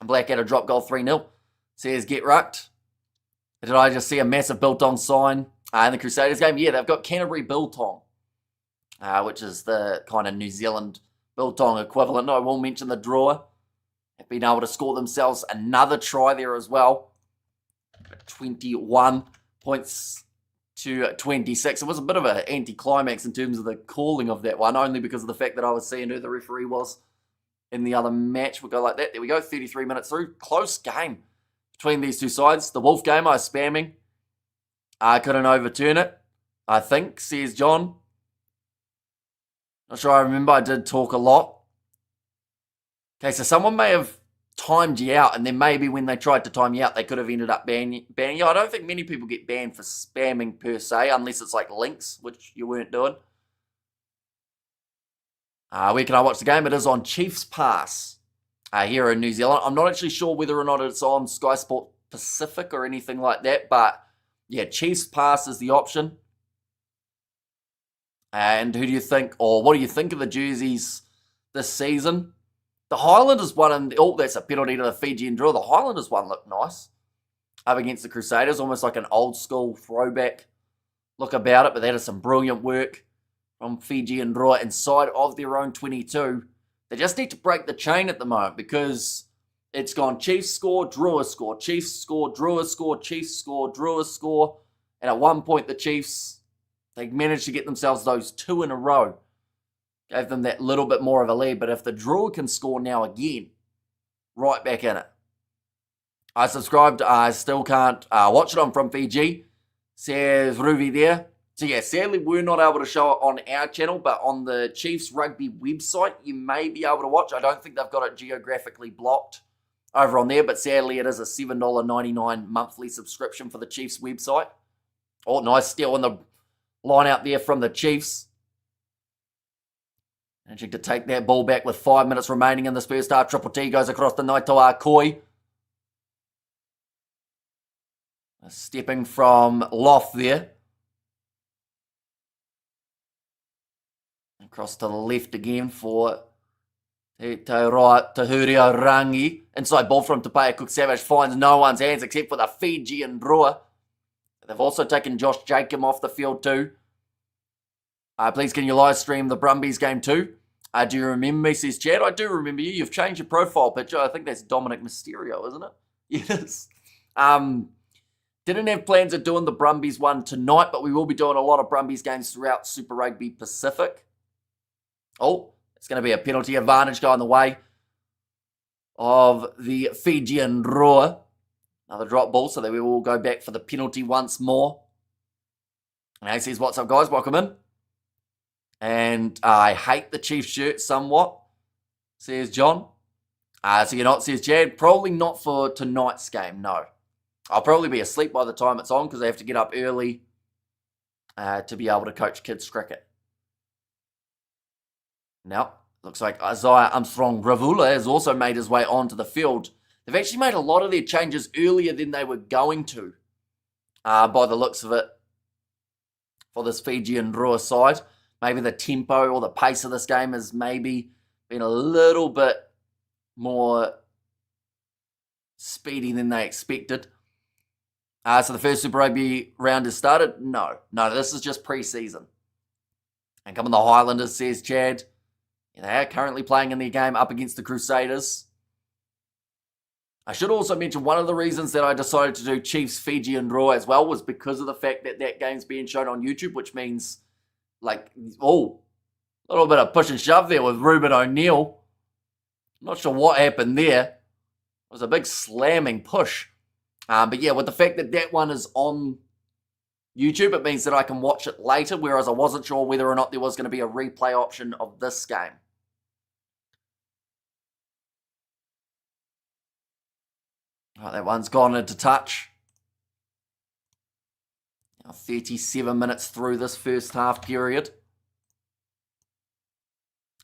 Blackadder drop goal 3-0. Says, get rucked. Did I just see a massive Biltong sign in the Crusaders game? Yeah, they've got Canterbury Biltong, which is the kind of New Zealand Biltong equivalent. I will mention the Drua have been able to score themselves another try there as well. 21 points to 26. It was a bit of an anticlimax in terms of the calling of that one, only because of the fact that I was seeing who the referee was in the other match. We'll go like that. There we go, 33 minutes through. Close game between these two sides. The Wolf game, I was spamming. I couldn't overturn it, I think, says John. Not sure I remember. I did talk a lot. Okay, so someone may have timed you out, and then maybe when they tried to time you out, they could have ended up banning you. I don't think many people get banned for spamming per se, unless it's like links, which you weren't doing. Where can I watch the game? It is on Chiefs Pass here in New Zealand. I'm not actually sure whether or not it's on Sky Sport Pacific or anything like that, but yeah, Chiefs Pass is the option. And who do you think, or what do you think of the jerseys this season? The Highlanders one, and that's a penalty to the Fijian Drua. The Highlanders one looked nice up against the Crusaders, almost like an old school throwback look about it, but that is some brilliant work from Fijian Drua inside of their own 22. They just need to break the chain at the moment because it's gone Chiefs score, Drua score, Chiefs score, Drua score, Chiefs score, Drua score. And at one point, the Chiefs, they managed to get themselves those 2 in a row. Gave them that little bit more of a lead. But if the Drua can score now again, right back in it. I subscribed. I still can't watch it. I'm from Fiji. Says Ruby there. So yeah, sadly we're not able to show it on our channel, but on the Chiefs Rugby website, you may be able to watch. I don't think they've got it geographically blocked over on there, but sadly it is a $7.99 monthly subscription for the Chiefs website. Oh, nice steal in the line out there from the Chiefs. Managing to take that ball back with 5 minutes remaining in this first half. Triple T goes across the Naitoa Koi. Stepping from Loft there. Across to the left again for Tahuria Rangi. Inside ball from Tapaya Cook Savage finds no one's hands except for the Fijian Drua. They've also taken Josh Jacob off the field too. Please can you live stream the Brumbies game too? Do you remember me, says Chad? I do remember you. You've changed your profile picture. I think that's Dominic Mysterio, isn't it? Yes. Didn't have plans of doing the Brumbies one tonight, but we will be doing a lot of Brumbies games throughout Super Rugby Pacific. Oh, it's going to be a penalty advantage going the way of the Fijian Drua. Another drop ball, so that we will go back for the penalty once more. And he says, what's up, guys? Welcome in. And I hate the Chiefs shirt somewhat, says John. So you're not, says Chad. Probably not for tonight's game, no. I'll probably be asleep by the time it's on because I have to get up early to be able to coach kids cricket. Now, looks like Isaiah Armstrong-Ravula has also made his way onto the field. They've actually made a lot of their changes earlier than they were going to, by the looks of it, for this Fijian Drua side. Maybe the tempo or the pace of this game has maybe been a little bit more speedy than they expected. So the first Super Rugby round has started? No, this is just pre-season. And coming the Highlanders, says Chad. They are currently playing in their game up against the Crusaders. I should also mention one of the reasons that I decided to do Chiefs Fijian Drua as well was because of the fact that that game's being shown on YouTube, which means, like, a little bit of push and shove there with Ruben O'Neill. Not sure what happened there. It was a big slamming push. But yeah, with the fact that that one is on YouTube, it means that I can watch it later, whereas I wasn't sure whether or not there was going to be a replay option of this game. Right, that one's gone into touch. Now 37 minutes through this first half period.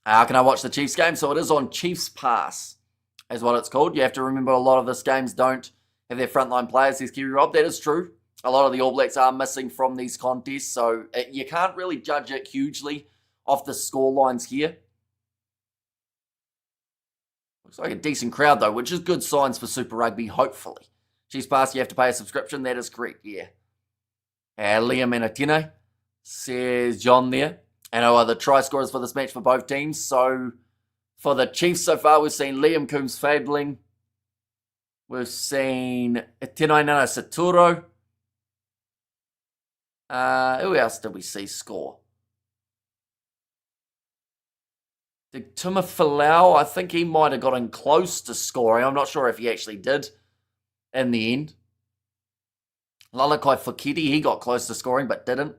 How can I watch the Chiefs game? So it is on Chiefs Pass, is what it's called. You have to remember a lot of this games don't have their frontline players. Says Kiwi Rob. That is true. A lot of the All Blacks are missing from these contests, so you can't really judge it hugely off the score lines here. Looks like a decent crowd, though, which is good signs for Super Rugby, hopefully. Chiefs Pass, you have to pay a subscription. That is correct, yeah. Liam Manatine, says John there. And the try scorers for this match for both teams. So for the Chiefs so far, we've seen Liam Coombs-Fadling. We've seen Tinainana Saturo. Who else did we see score? Did Tuma Falau? I think he might have gotten close to scoring. I'm not sure if he actually did in the end. Lalakai Fukiti, he got close to scoring but didn't.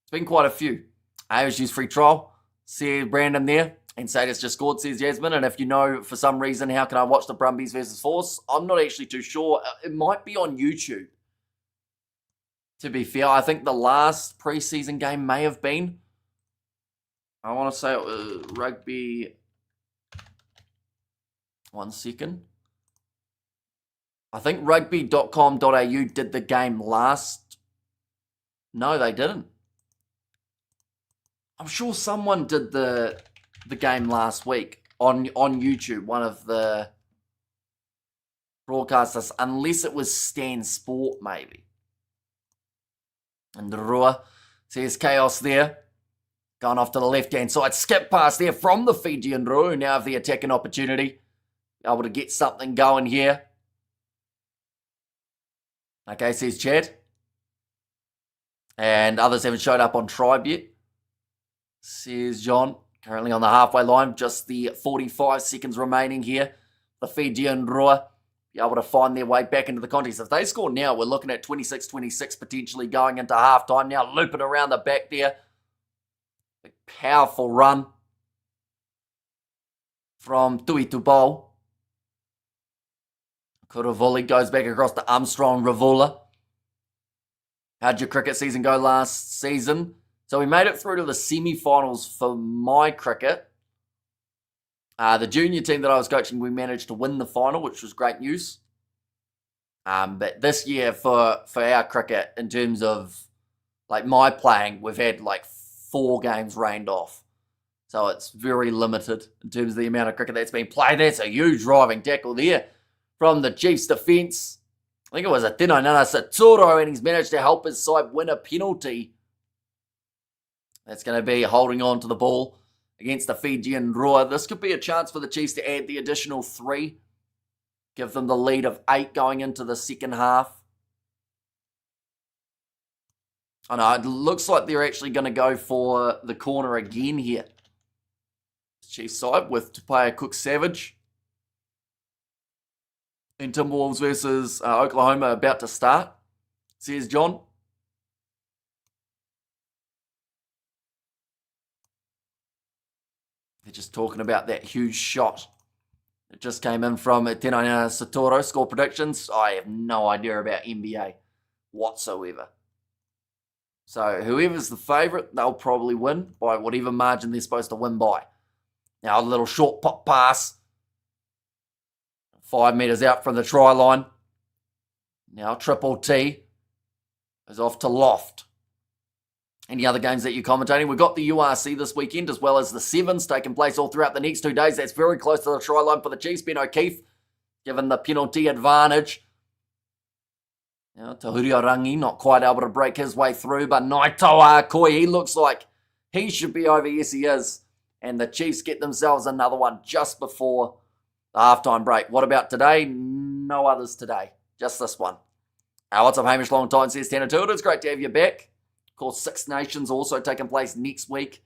It's been quite a few. ASU's free trial. See Brandon there. And Sadis just scored, says Jasmine. And if you know for some reason how can I watch the Brumbies versus Force, I'm not actually too sure. It might be on YouTube. To be fair, I think the last preseason game may have been. I want to say it was rugby. 1 second. I think rugby.com.au did the game last. No, they didn't. I'm sure someone did the game last week on YouTube, one of the broadcasters, unless it was Stan Sport, maybe. And Drua says chaos there. Going off to the left-hand side. Skip pass there from the Fijian Drua, who now have the attacking opportunity. Able to get something going here. Okay, says Chad. And others haven't showed up on Tribe yet. Says John. Currently on the halfway line. Just the 45 seconds remaining here. The Fijian Drua be able to find their way back into the contest. If they score now, we're looking at 26-26 potentially going into halftime. Now looping around the back there. Big powerful run from Tui Tubol. Kuravuli goes back across to Armstrong Ravula. How'd your cricket season go last season? So we made it through to the semi-finals for my cricket. The junior team that I was coaching, we managed to win the final, which was great news. But this year for our cricket, in terms of like my playing, we've had like 4 games rained off. So it's very limited in terms of the amount of cricket that's been played. That's a huge driving tackle there from the Chiefs defence. I think it was a Tinainana Saturo, and he's managed to help his side win a penalty. That's going to be holding on to the ball against the Fijian Drua. This could be a chance for the Chiefs to add the additional 3. Give them the lead of 8 going into the second half. Oh no, it looks like they're actually going to go for the corner again here. Chiefs side with Tupaia Cook-Savage. And Timberwolves versus Oklahoma about to start, says John. They're just talking about that huge shot that just came in from Tinainana Saturo. Score predictions. I have no idea about NBA whatsoever. So whoever's the favourite, they'll probably win by whatever margin they're supposed to win by. Now a little short pop pass. 5 metres out from the try line. Now Triple T is off to Loft. Any other games that you're commentating? We've got the URC this weekend, as well as the Sevens taking place all throughout the next 2 days. That's very close to the try line for the Chiefs. Ben O'Keefe given the penalty advantage. Now Tahuri Orangi not quite able to break his way through, but Naitoa Akoi, he looks like he should be over. Yes, he is. And the Chiefs get themselves another one just before the halftime break. What about today? No others today. Just this one. What's up, Hamish Longtime, says Tanner Tilda. It's great to have you back. Of course, 6 Nations also taking place next week.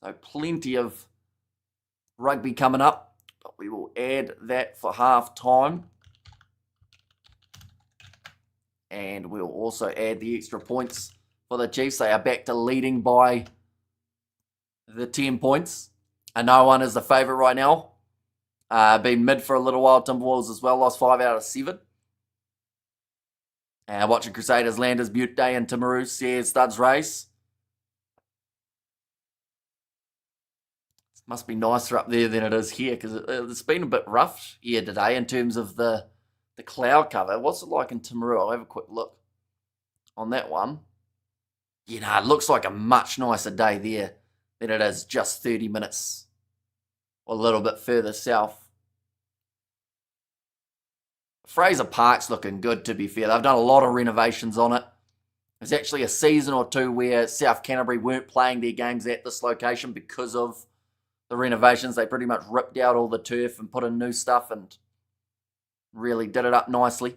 So plenty of rugby coming up. But we will add that for halftime. And we'll also add the extra points for the Chiefs. They are back to leading by the 10 points. And no one is the favourite right now. Been mid for a little while. Timberwolves as well. Lost 5 out of 7. And watching Crusaders, Landers, Butte Day, and Timaru says Studs race. Must be nicer up there than it is here, because it's been a bit rough here today in terms of the cloud cover. What's it like in Timaru? I'll have a quick look on that one. You know, it looks like a much nicer day there than it is just 30 minutes or a little bit further south. Fraser Park's looking good, to be fair. They've done a lot of renovations on it. There's actually a season or two where South Canterbury weren't playing their games at this location because of the renovations. They pretty much ripped out all the turf and put in new stuff and really did it up nicely.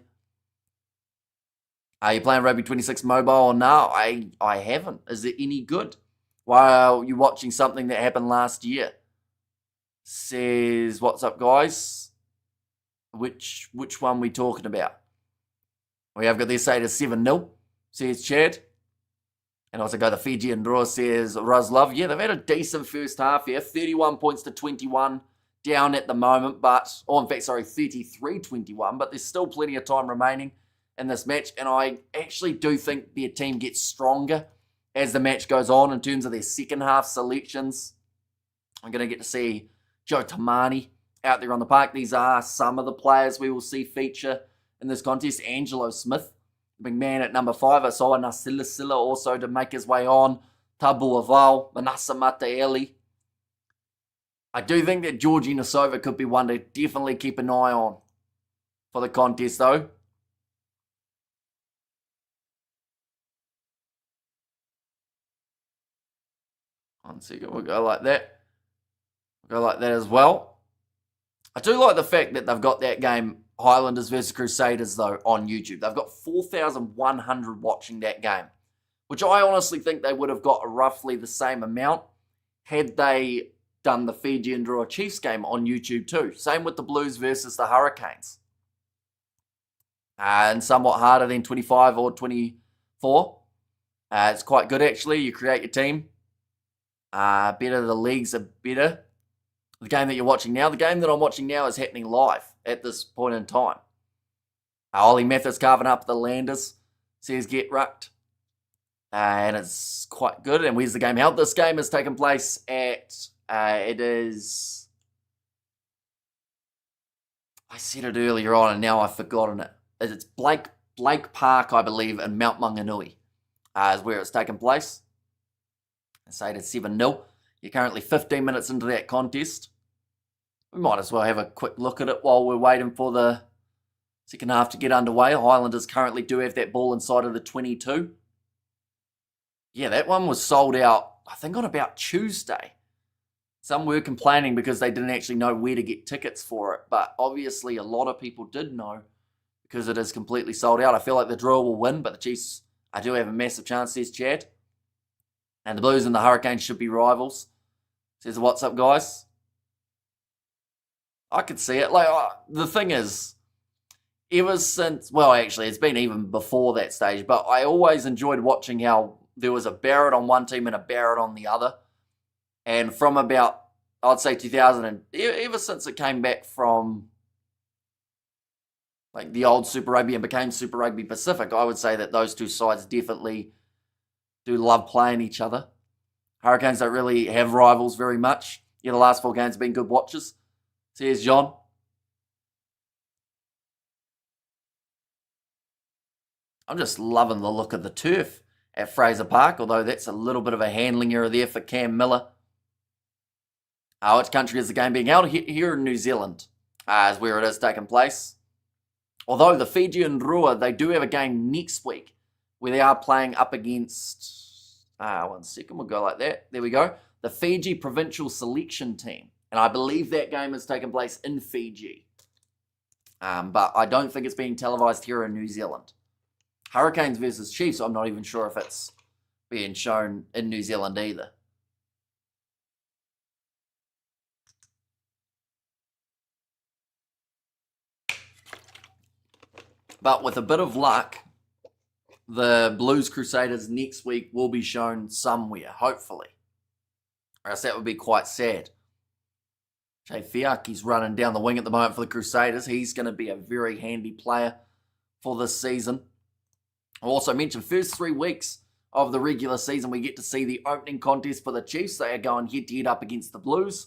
Are you playing Rugby 26 mobile or no? I haven't. Is it any good? While you're watching something that happened last year. Says, what's up, guys? Which one we talking about? We have got this say to 7-0, says Chad. And also got the Fijian Drua, says Ruslov. Yeah, they've had a decent first half here. 31 points to 21 down at the moment. But, in fact, 33-21. But there's still plenty of time remaining in this match. And I actually do think their team gets stronger as the match goes on in terms of their second half selections. I'm going to get to see Joe Tamani out there on the park. These are some of the players we will see feature in this contest. Angelo Smith, the big man at number 5. I saw Nasilisila also to make his way on. Tabu Aval, Manasa Mataeli. I do think that Georgie Nasova could be one to definitely keep an eye on for the contest, though. One second, we'll go like that. We'll go like that as well. I do like the fact that they've got that game, Highlanders versus Crusaders, though, on YouTube. They've got 4,100 watching that game, which I honestly think they would have got roughly the same amount had they done the Fijian Drua Chiefs game on YouTube too. Same with the Blues versus the Hurricanes. And somewhat harder than 25 or 24. It's quite good, actually. You create your team. Better, the leagues are better. The game that you're watching now, the game that I'm watching now is happening live at this point in time. Ollie Mathis carving up the Landers, says get rucked. And it's quite good. And where's the game held? This game is taking place at, it is, I said it earlier on and now I've forgotten it. It's Blake Park, I believe, in Mount Maunganui is where it's taking place. I say it at 7-0. You're currently 15 minutes into that contest. We might as well have a quick look at it while we're waiting for the second half to get underway. Highlanders currently do have that ball inside of the 22. Yeah, that one was sold out, I think, on about Tuesday. Some were complaining because they didn't actually know where to get tickets for it. But obviously a lot of people did know because it is completely sold out. I feel like the Drua will win, but the Chiefs, I do have a massive chance, says Chad. And the Blues and the Hurricanes should be rivals. Says, what's up, guys? I could see it. Like, the thing is, ever since, well, actually, it's been even before that stage, but I always enjoyed watching how there was a Barrett on one team and a Barrett on the other. And from about, I'd say 2000, and ever since it came back from like the old Super Rugby and became Super Rugby Pacific, I would say that those two sides definitely do love playing each other. Hurricanes don't really have rivals very much. Yeah, the last 4 games have been good watches. Says John. I'm just loving the look of the turf at Fraser Park, although that's a little bit of a handling error there for Cam Miller. Which country is the game being held? Here in New Zealand is where it is taking place. Although the Fijian Drua, they do have a game next week where they are playing up against, 1 second, we'll go like that. There we go. The Fiji Provincial Selection Team. And I believe that game is taking place in Fiji. But I don't think it's being televised here in New Zealand. Hurricanes versus Chiefs, I'm not even sure if it's being shown in New Zealand either. But with a bit of luck, the Blues Crusaders next week will be shown somewhere, hopefully. Or else that would be quite sad. Jay Fiaki's running down the wing at the moment for the Crusaders. He's going to be a very handy player for this season. I also mentioned first 3 weeks of the regular season, we get to see the opening contest for the Chiefs. They are going head-to-head up against the Blues.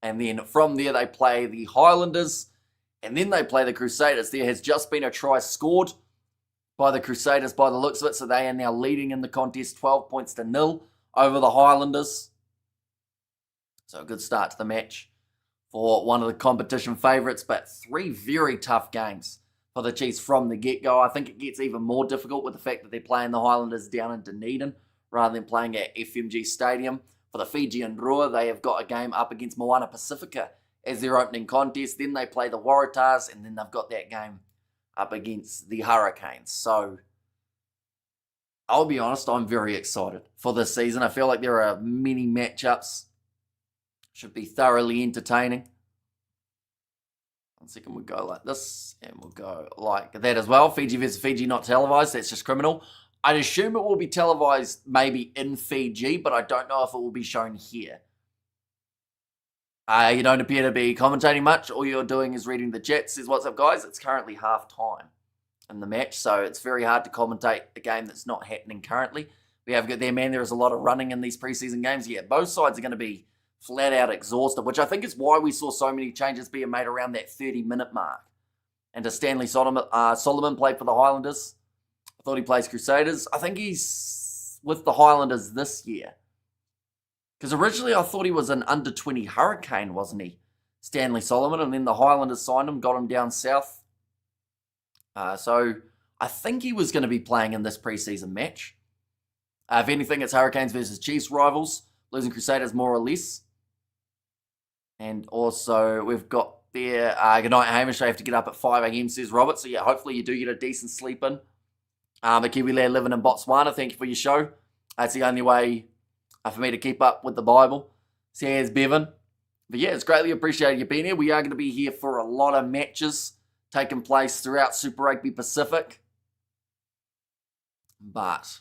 And then from there, they play the Highlanders, and then they play the Crusaders. There has just been a try scored by the Crusaders by the looks of it, so they are now leading in the contest 12 points to 0 over the Highlanders. So a good start to the match for one of the competition favourites, but 3 very tough games for the Chiefs from the get-go. I think it gets even more difficult with the fact that they're playing the Highlanders down in Dunedin rather than playing at FMG Stadium. For the Fijian Drua, they have got a game up against Moana Pacifica as their opening contest. Then they play the Waratahs, and then they've got that game up against the Hurricanes. So, I'll be honest, I'm very excited for this season. I feel like there are many matchups. Should be thoroughly entertaining. One second, we'll go like this, and we'll go like that as well. Fiji versus Fiji, not televised. That's just criminal. I'd assume it will be televised maybe in Fiji, but I don't know if it will be shown here. You don't appear to be commentating much. All you're doing is reading the chat. Says, what's up, guys? It's currently half-time in the match, so it's very hard to commentate a game that's not happening currently. We have got there, man. There is a lot of running in these preseason games. Yeah, both sides are going to be flat-out exhausted, which I think is why we saw so many changes being made around that 30-minute mark. And to Stanley Solomon played for the Highlanders. I thought he plays Crusaders. I think he's with the Highlanders this year. Because originally I thought he was an under-20 Hurricane, wasn't he? Stanley Solomon, and then the Highlanders signed him, got him down south. So I think he was going to be playing in this preseason match. If anything, it's Hurricanes versus Chiefs rivals. Losing Crusaders more or less. And also we've got there, good night Hamish, I have to get up at 5 a.m, says Robert. So yeah, hopefully you do get a decent sleep in. A Kiwi lad living in Botswana, thank you for your show. That's the only way for me to keep up with the Bible, says Bevan. But yeah, it's greatly appreciated you being here. We are going to be here for a lot of matches taking place throughout Super Rugby Pacific. But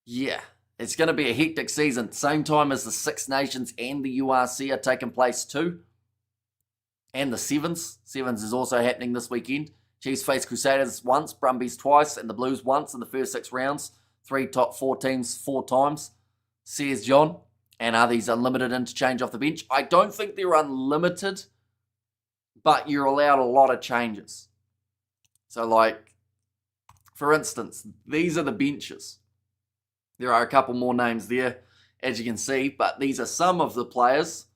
yeah, it's going to be a hectic season. Same time as the Six Nations and the URC are taking place too. And the Sevens. Sevens is also happening this weekend. Chiefs face Crusaders once, Brumbies twice, and the Blues once in the first 6 rounds. 3 top 4 teams 4 times, says John. And are these unlimited interchange off the bench? I don't think they're unlimited, but you're allowed a lot of changes. So like, for instance, these are the benches. There are a couple more names there, as you can see, but these are some of the players.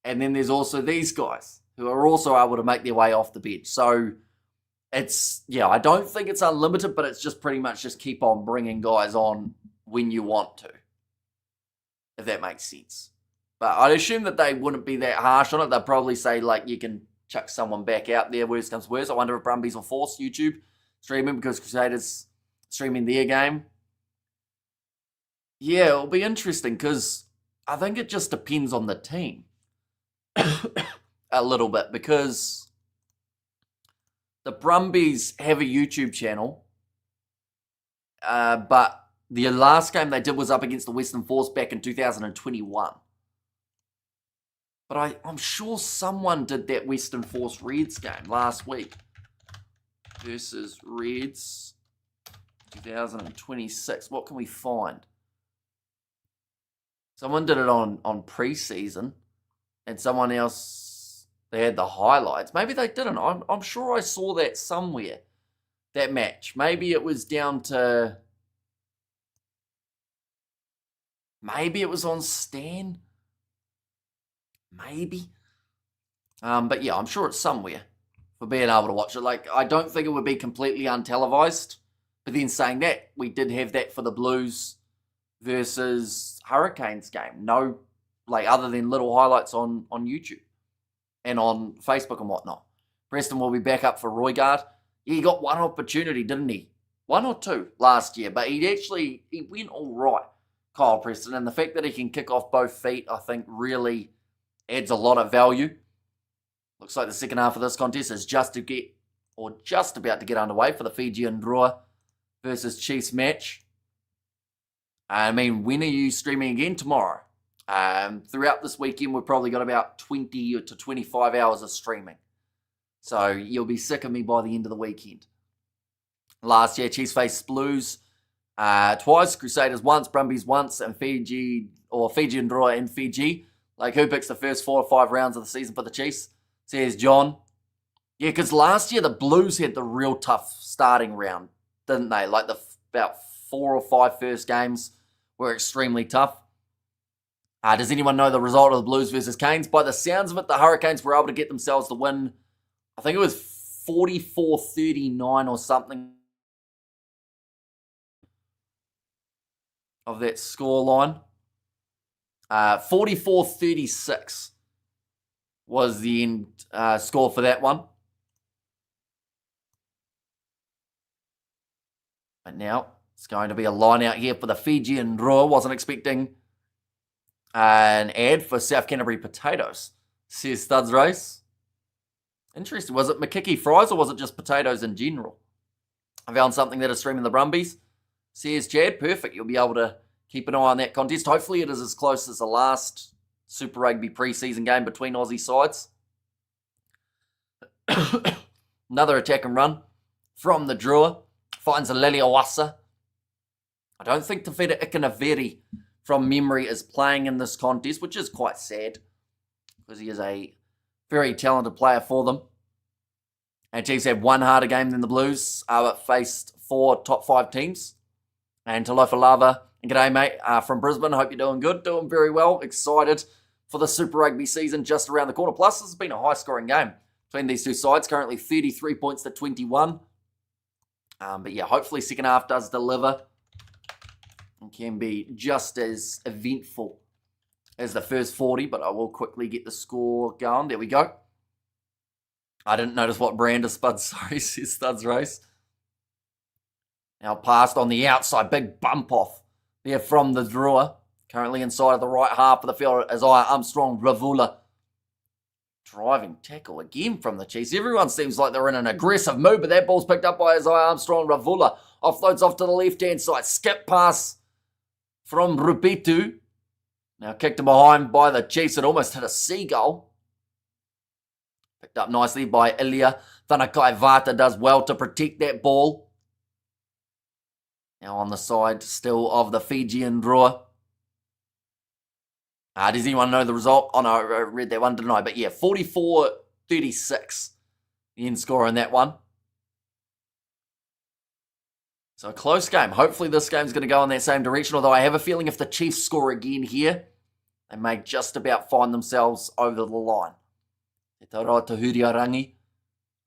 And then there's also these guys who are also able to make their way off the bench. So it's, yeah, I don't think it's unlimited, but it's just pretty much just keep on bringing guys on when you want to, if that makes sense. But I'd assume that they wouldn't be that harsh on it. They'd probably say, like, you can chuck someone back out there, worst comes worst. I wonder if Brumbies will force YouTube streaming because Crusaders streaming their game. Yeah, it'll be interesting because I think it just depends on the team a little bit, because the Brumbies have a YouTube channel, but the last game they did was up against the Western Force back in 2021. But I'm sure someone did that Western Force Reds game last week versus Reds 2026. What can we find? Someone did it on preseason, and someone else, they had the highlights. Maybe they didn't. I'm sure I saw that somewhere, that match. Maybe it was down to, maybe it was on Stan. Maybe. But yeah, I'm sure it's somewhere for being able to watch it. Like, I don't think it would be completely untelevised. But then saying that, we did have that for the Blues versus Hurricanes game. No, like, other than little highlights on YouTube and on Facebook and whatnot. Preston will be back up for Roygaard. Yeah, he got one opportunity, didn't he? 1 or 2 last year, but he went all right, Kyle Preston. And the fact that he can kick off both feet, I think, really adds a lot of value. Looks like the second half of this contest is just about to get underway for the Fijian Drua versus Chiefs match. I mean, when are you streaming again? Tomorrow. Throughout this weekend, we've probably got about 20 to 25 hours of streaming. So you'll be sick of me by the end of the weekend. Last year, Chiefs faced Blues twice, Crusaders once, Brumbies once, and Fijian Drua in Fiji. Like, who picks the first 4 or 5 rounds of the season for the Chiefs? Says John. Yeah, because last year the Blues had the real tough starting round, didn't they? Like, about 4 or 5 first games were extremely tough. Does anyone know the result of the Blues versus Canes? By the sounds of it, the Hurricanes were able to get themselves the win. I think it was 44-39 or something of that scoreline. 44-36 was the end score for that one. But now it's going to be a line out here for the Fijian Drua. Wasn't expecting an ad for South Canterbury potatoes, says Studs Race. Interesting. Was it Makiki fries or was it just potatoes in general? I found something that is streaming the Brumbies. Says Chad, perfect. You'll be able to keep an eye on that contest. Hopefully it is as close as the last Super Rugby preseason game between Aussie sides. Another attack and run from the Drua. Finds a Liliawasa. I don't think Tawhera Ikanaveri from memory is playing in this contest, which is quite sad because he is a very talented player for them. And Chiefs had one harder game than the Blues, but faced 4 top 5 teams. And Talofa Lava, g'day mate, from Brisbane. Hope you're doing good, doing very well. Excited for the Super Rugby season just around the corner. Plus, this has been a high-scoring game between these two sides. Currently 33 points to 21. But yeah, hopefully second half does deliver and can be just as eventful as the first 40, but I will quickly get the score going. There we go. I didn't notice what brand of Spuds, sorry, says Studs Race. Now passed on the outside, big bump off there from the Drua. Currently inside of the right half of the field as Armstrong Ravula. Driving tackle again from the Chiefs. Everyone seems like they're in an aggressive move, but that ball's picked up by Isaiah Armstrong Ravula. Offloads off to the left-hand side. Skip pass from Rupitu. Now kicked behind by the Chiefs. It almost hit a seagull. Picked up nicely by Ilya. Thanakai Vata does well to protect that ball. Now on the side still of the Fijian Drua. Does anyone know the result? Oh no, I read that one, didn't I? But yeah, 44-36, the end score in that one. So a close game. Hopefully this game's going to go in that same direction, although I have a feeling if the Chiefs score again here, they may just about find themselves over the line. Te Taurau Tahuria Rangi.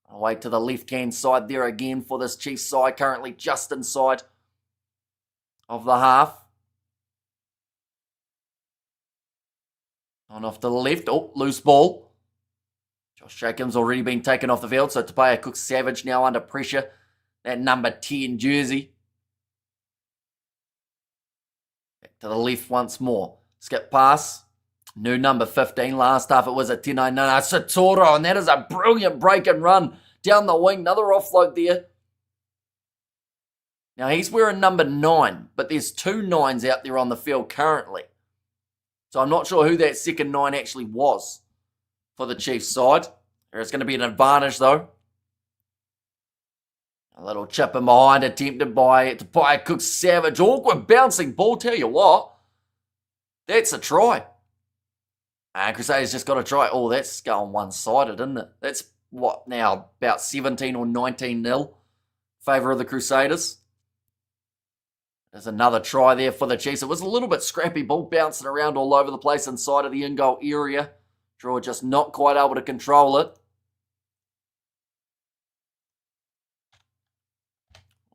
Away to the left-hand side there again for this Chiefs side, currently just inside of the half. On off to the left. Oh, loose ball. Josh Jacobs already been taken off the field, so Tapaya Cook-Savage now under pressure. That number 10 jersey. Back to the left once more. Skip pass. New number 15. Last half it was a 10-9. Satoro, and that is a brilliant break and run down the wing. Another offload there. Now he's wearing number 9, but there's 2 9s out there on the field currently. So I'm not sure who that second 9 actually was for the Chiefs side. There's going to be an advantage though. A little chip in behind attempted by Cook-Savage. Awkward bouncing ball, tell you what. That's a try. And Crusaders just got a try. Oh, that's going one-sided, isn't it? That's what now, about 17 or 19-0 favour of the Crusaders. There's another try there for the Chiefs. It was a little bit scrappy, ball bouncing around all over the place inside of the in-goal area. Drua just not quite able to control it.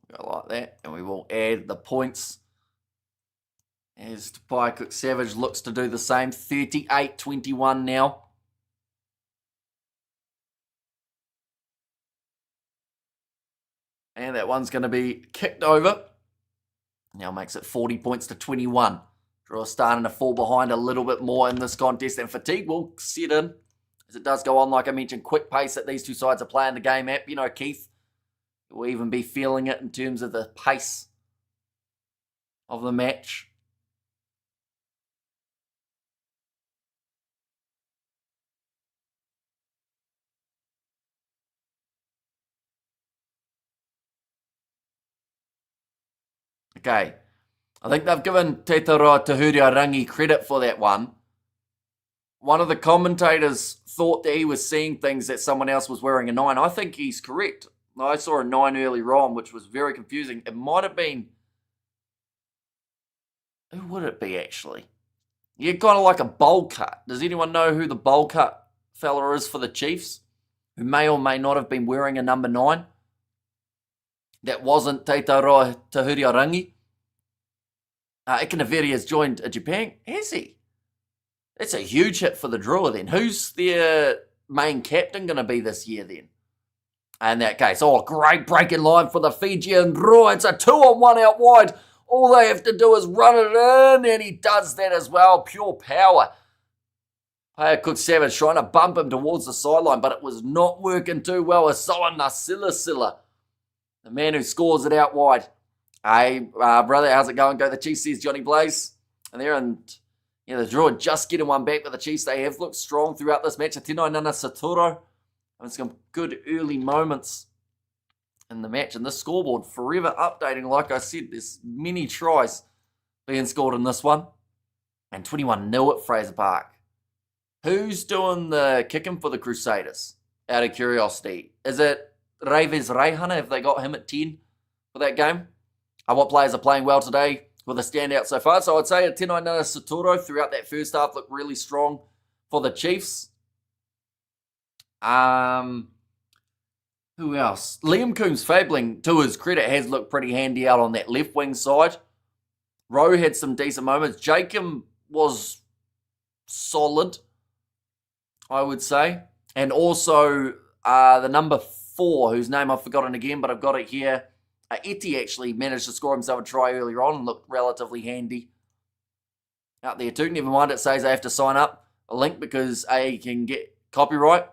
We'll go like that, and we will add the points. As Tapaya Cook-Savage looks to do the same. 38-21 now. And that one's going to be kicked over. Now makes it 40 points to 21. Drua starting to fall behind a little bit more in this contest, and fatigue will set in as it does go on. Like I mentioned, quick pace that these two sides are playing the game at. You know, Keith will even be feeling it in terms of the pace of the match. Okay. I think they've given Te Taurau Tahuria Rangi credit for that one. One of the commentators thought that he was seeing things that someone else was wearing a 9. I think he's correct. I saw a 9 earlier on, which was very confusing. It might have been... Who would it be, actually? Yeah, kind of like a bowl cut. Does anyone know who the bowl cut fella is for the Chiefs? Who may or may not have been wearing a number 9? That wasn't Teitaroa Tahuriarangi. Ikanaveri has joined Japan. Has he? That's a huge hit for the Drua then. Who's their main captain going to be this year then? In that case, great breaking line for the Fijian Drua. It's a 2-on-1 out wide. All they have to do is run it in, and he does that as well. Pure power. Player Cook Savage trying to bump him towards the sideline, but it was not working too well. Asawa Silla, the man who scores it out wide. Hey, brother, how's it going? Go the Chiefs, says Johnny Blaze. And the Drua just getting one back, but the Chiefs, they have looked strong throughout this match. Tino Nana Saturo. And some good early moments in the match. And this scoreboard forever updating. Like I said, there's many tries being scored in this one. And 21-0 at Fraser Park. Who's doing the kicking for the Crusaders? Out of curiosity. Is it Raves Reihana? Have they got him at 10 for that game? What players are playing well today with a standout so far? So I'd say Tino Nana Saturo throughout that first half looked really strong for the Chiefs. Who else? Liam Coombs-Fabling, to his credit, has looked pretty handy out on that left wing side. Rowe had some decent moments. Jacob was solid, I would say. And also the number 4, whose name I've forgotten again, but I've got it here. Eti actually managed to score himself a try earlier on and looked relatively handy out there too. Never mind, it says I have to sign up a link because he can get copyright.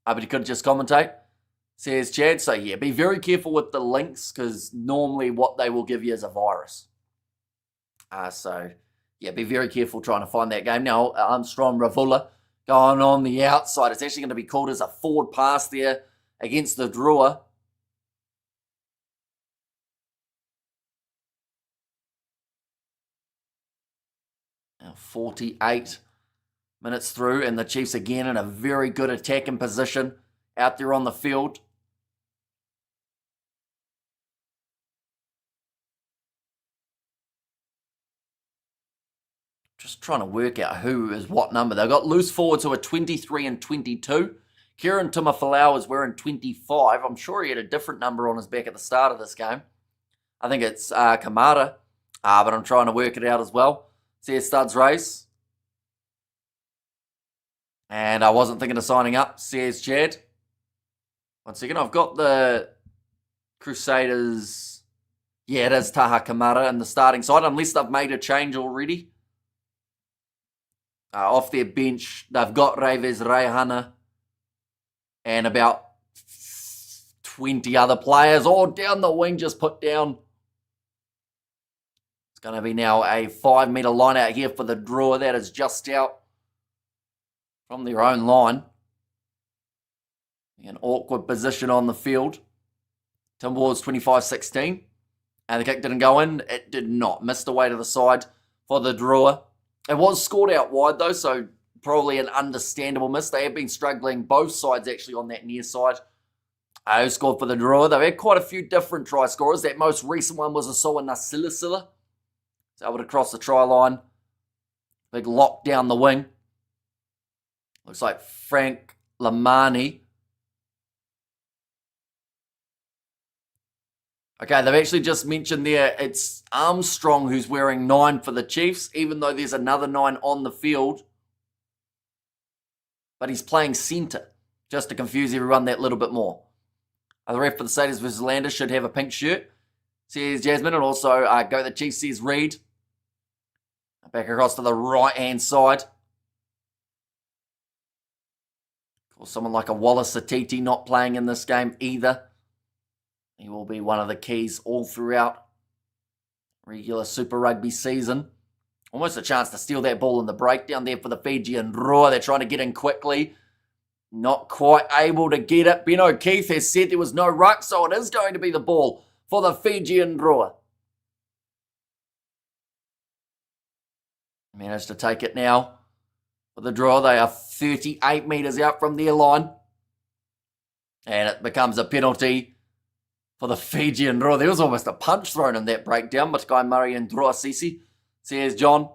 But he could just commentate, says Chad. So yeah, be very careful with the links because normally what they will give you is a virus. So yeah, be very careful trying to find that game. Now, Armstrong Ravula going on the outside. It's actually going to be called as a forward pass there against the Drua. Now 48 minutes through, and the Chiefs again in a very good attacking position out there on the field. Just trying to work out who is what number. They've got loose forwards who are 23 and 22. Kieran Tumafalau is wearing 25. I'm sure he had a different number on his back at the start of this game. I think it's Kamara, but I'm trying to work it out as well. See Studs Race. And I wasn't thinking of signing up, says Chad. One second, I've got the Crusaders. Yeah, it is Taha Kamara in the starting side, unless they've made a change already. Off their bench, they've got Raves Reihana and about 20 other players. Down the wing, just put down. It's going to be now a 5-metre line out here for the Drua. That is just out from their own line. An awkward position on the field. Timberwolves 25-16. And the kick didn't go in. It did not. Missed away to the side for the Drua. It was scored out wide though, so probably an understandable miss. They have been struggling, both sides actually, on that near side. Who scored for the Drua? They've had quite a few different try scorers. That most recent one was Asawa Nasilisila. He's able to cross the try line. Big lock down the wing. Looks like Frank Lamani. Okay, they've actually just mentioned there it's Armstrong who's wearing 9 for the Chiefs, even though there's another 9 on the field. But he's playing centre, just to confuse everyone that little bit more. The ref for the Satyrs versus Landers should have a pink shirt, says Jasmine, and also go the Chiefs, says Reed. Back across to the right-hand side. Of course, someone like a Wallace Satiti not playing in this game either. He will be one of the keys all throughout regular Super Rugby season. Almost a chance to steal that ball in the breakdown there for the Fijian Drua. They're trying to get in quickly. Not quite able to get it. Ben O'Keefe has said there was no ruck, so it is going to be the ball for the Fijian Drua. Managed to take it now. For the draw, they are 38 metres out from their line. And it becomes a penalty for the Fijian Drua. There was almost a punch thrown in that breakdown, but Guy Murray and Drua Sisi. Says John.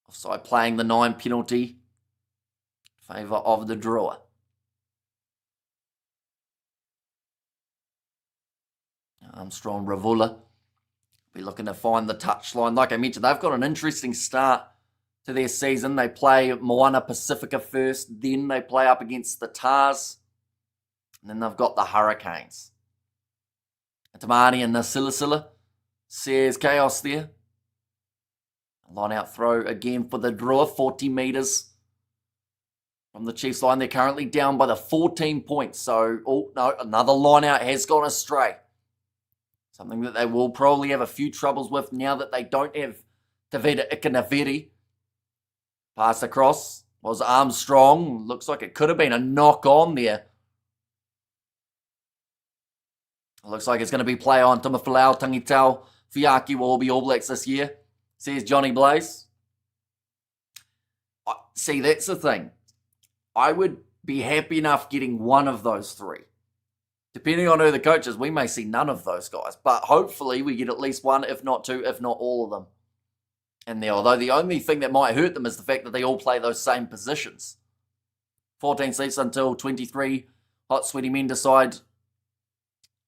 Offside playing the 9 penalty. In favour of the Drua. Armstrong Ravula. Be looking to find the touchline. Like I mentioned, they've got an interesting start to their season. They play Moana Pacifica first, then they play up against the Tars, and then they've got the Hurricanes. Tamani and Nasilasila says chaos there. Line out throw again for the Drua, 40 metres from the Chiefs line. They're currently down by the 14 points, so, oh no, another line out has gone astray. Something that they will probably have a few troubles with now that they don't have Tavita Ikanaveri. Pass across was Armstrong. Looks like it could have been a knock on there. Looks like it's going to be play on. Tumafalau, Tangitau, Fiaki will all be All Blacks this year, says Johnny Blaze. See, that's the thing. I would be happy enough getting one of those 3. Depending on who the coach is, we may see none of those guys. But hopefully we get at least 1, if not 2, if not all of them. And there, although the only thing that might hurt them is the fact that they all play those same positions. 14 seats until 23. Hot sweaty men decide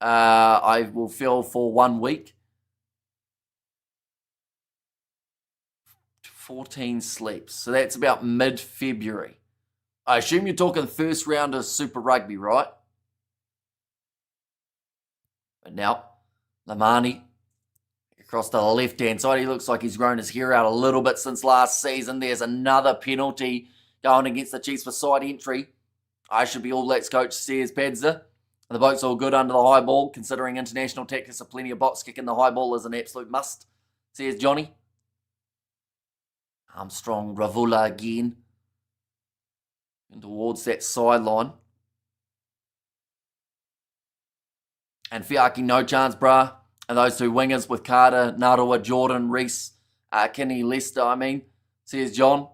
I will fill for 1 week. 14 sleeps. So that's about mid-February. I assume you're talking first round of Super Rugby, right? But now, Lamani across to the left-hand side. He looks like he's grown his hair out a little bit since last season. There's another penalty going against the Chiefs for side entry. I should be All Blacks coach, says Padza. The boat's all good under the high ball, considering international tactics of plenty of box kicking. The high ball is an absolute must, says Johnny. Armstrong, Ravula again. And towards that sideline. And Fiaki, no chance, brah. And those 2 wingers with Carter, Narua, Jordan, Reese, Kenny, Lester, says John.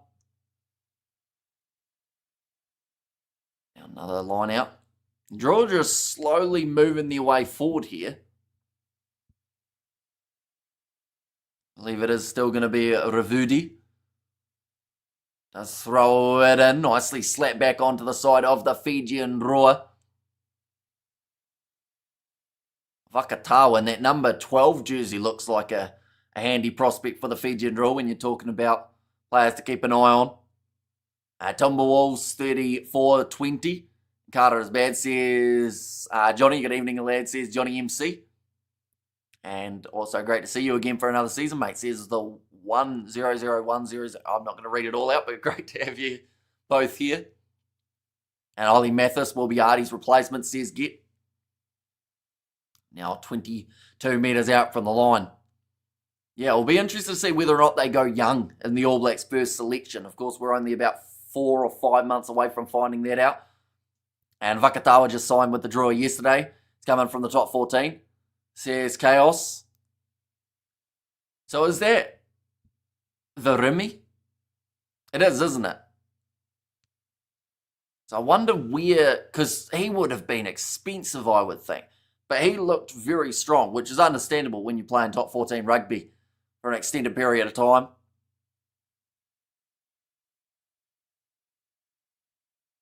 Now another line out. Georgia slowly moving their way forward here. I believe it is still going to be Ravudi. Does throw it in. Nicely slapped back onto the side of the Fijian Drua. Vakatawa in that number 12 jersey looks like a handy prospect for the Fijian Drua when you're talking about players to keep an eye on. Timberwolves 34-20. Carter is bad, says Johnny. Good evening, lad, says Johnny MC. And also great to see you again for another season, mate, says the 10010. I'm not going to read it all out, but great to have you both here. And Ollie Mathis will be Artie's replacement, says Get. Now 22 metres out from the line. Yeah, it'll be interesting to see whether or not they go young in the All Blacks' first selection. Of course, we're only about 4 or 5 months away from finding that out. And Vakatawa just signed with the Drua yesterday. It's coming from the top 14. Says Chaos. So is that Virimi? It is, isn't it? So I wonder where, because he would have been expensive, I would think. But he looked very strong, which is understandable when you're playing top 14 rugby for an extended period of time.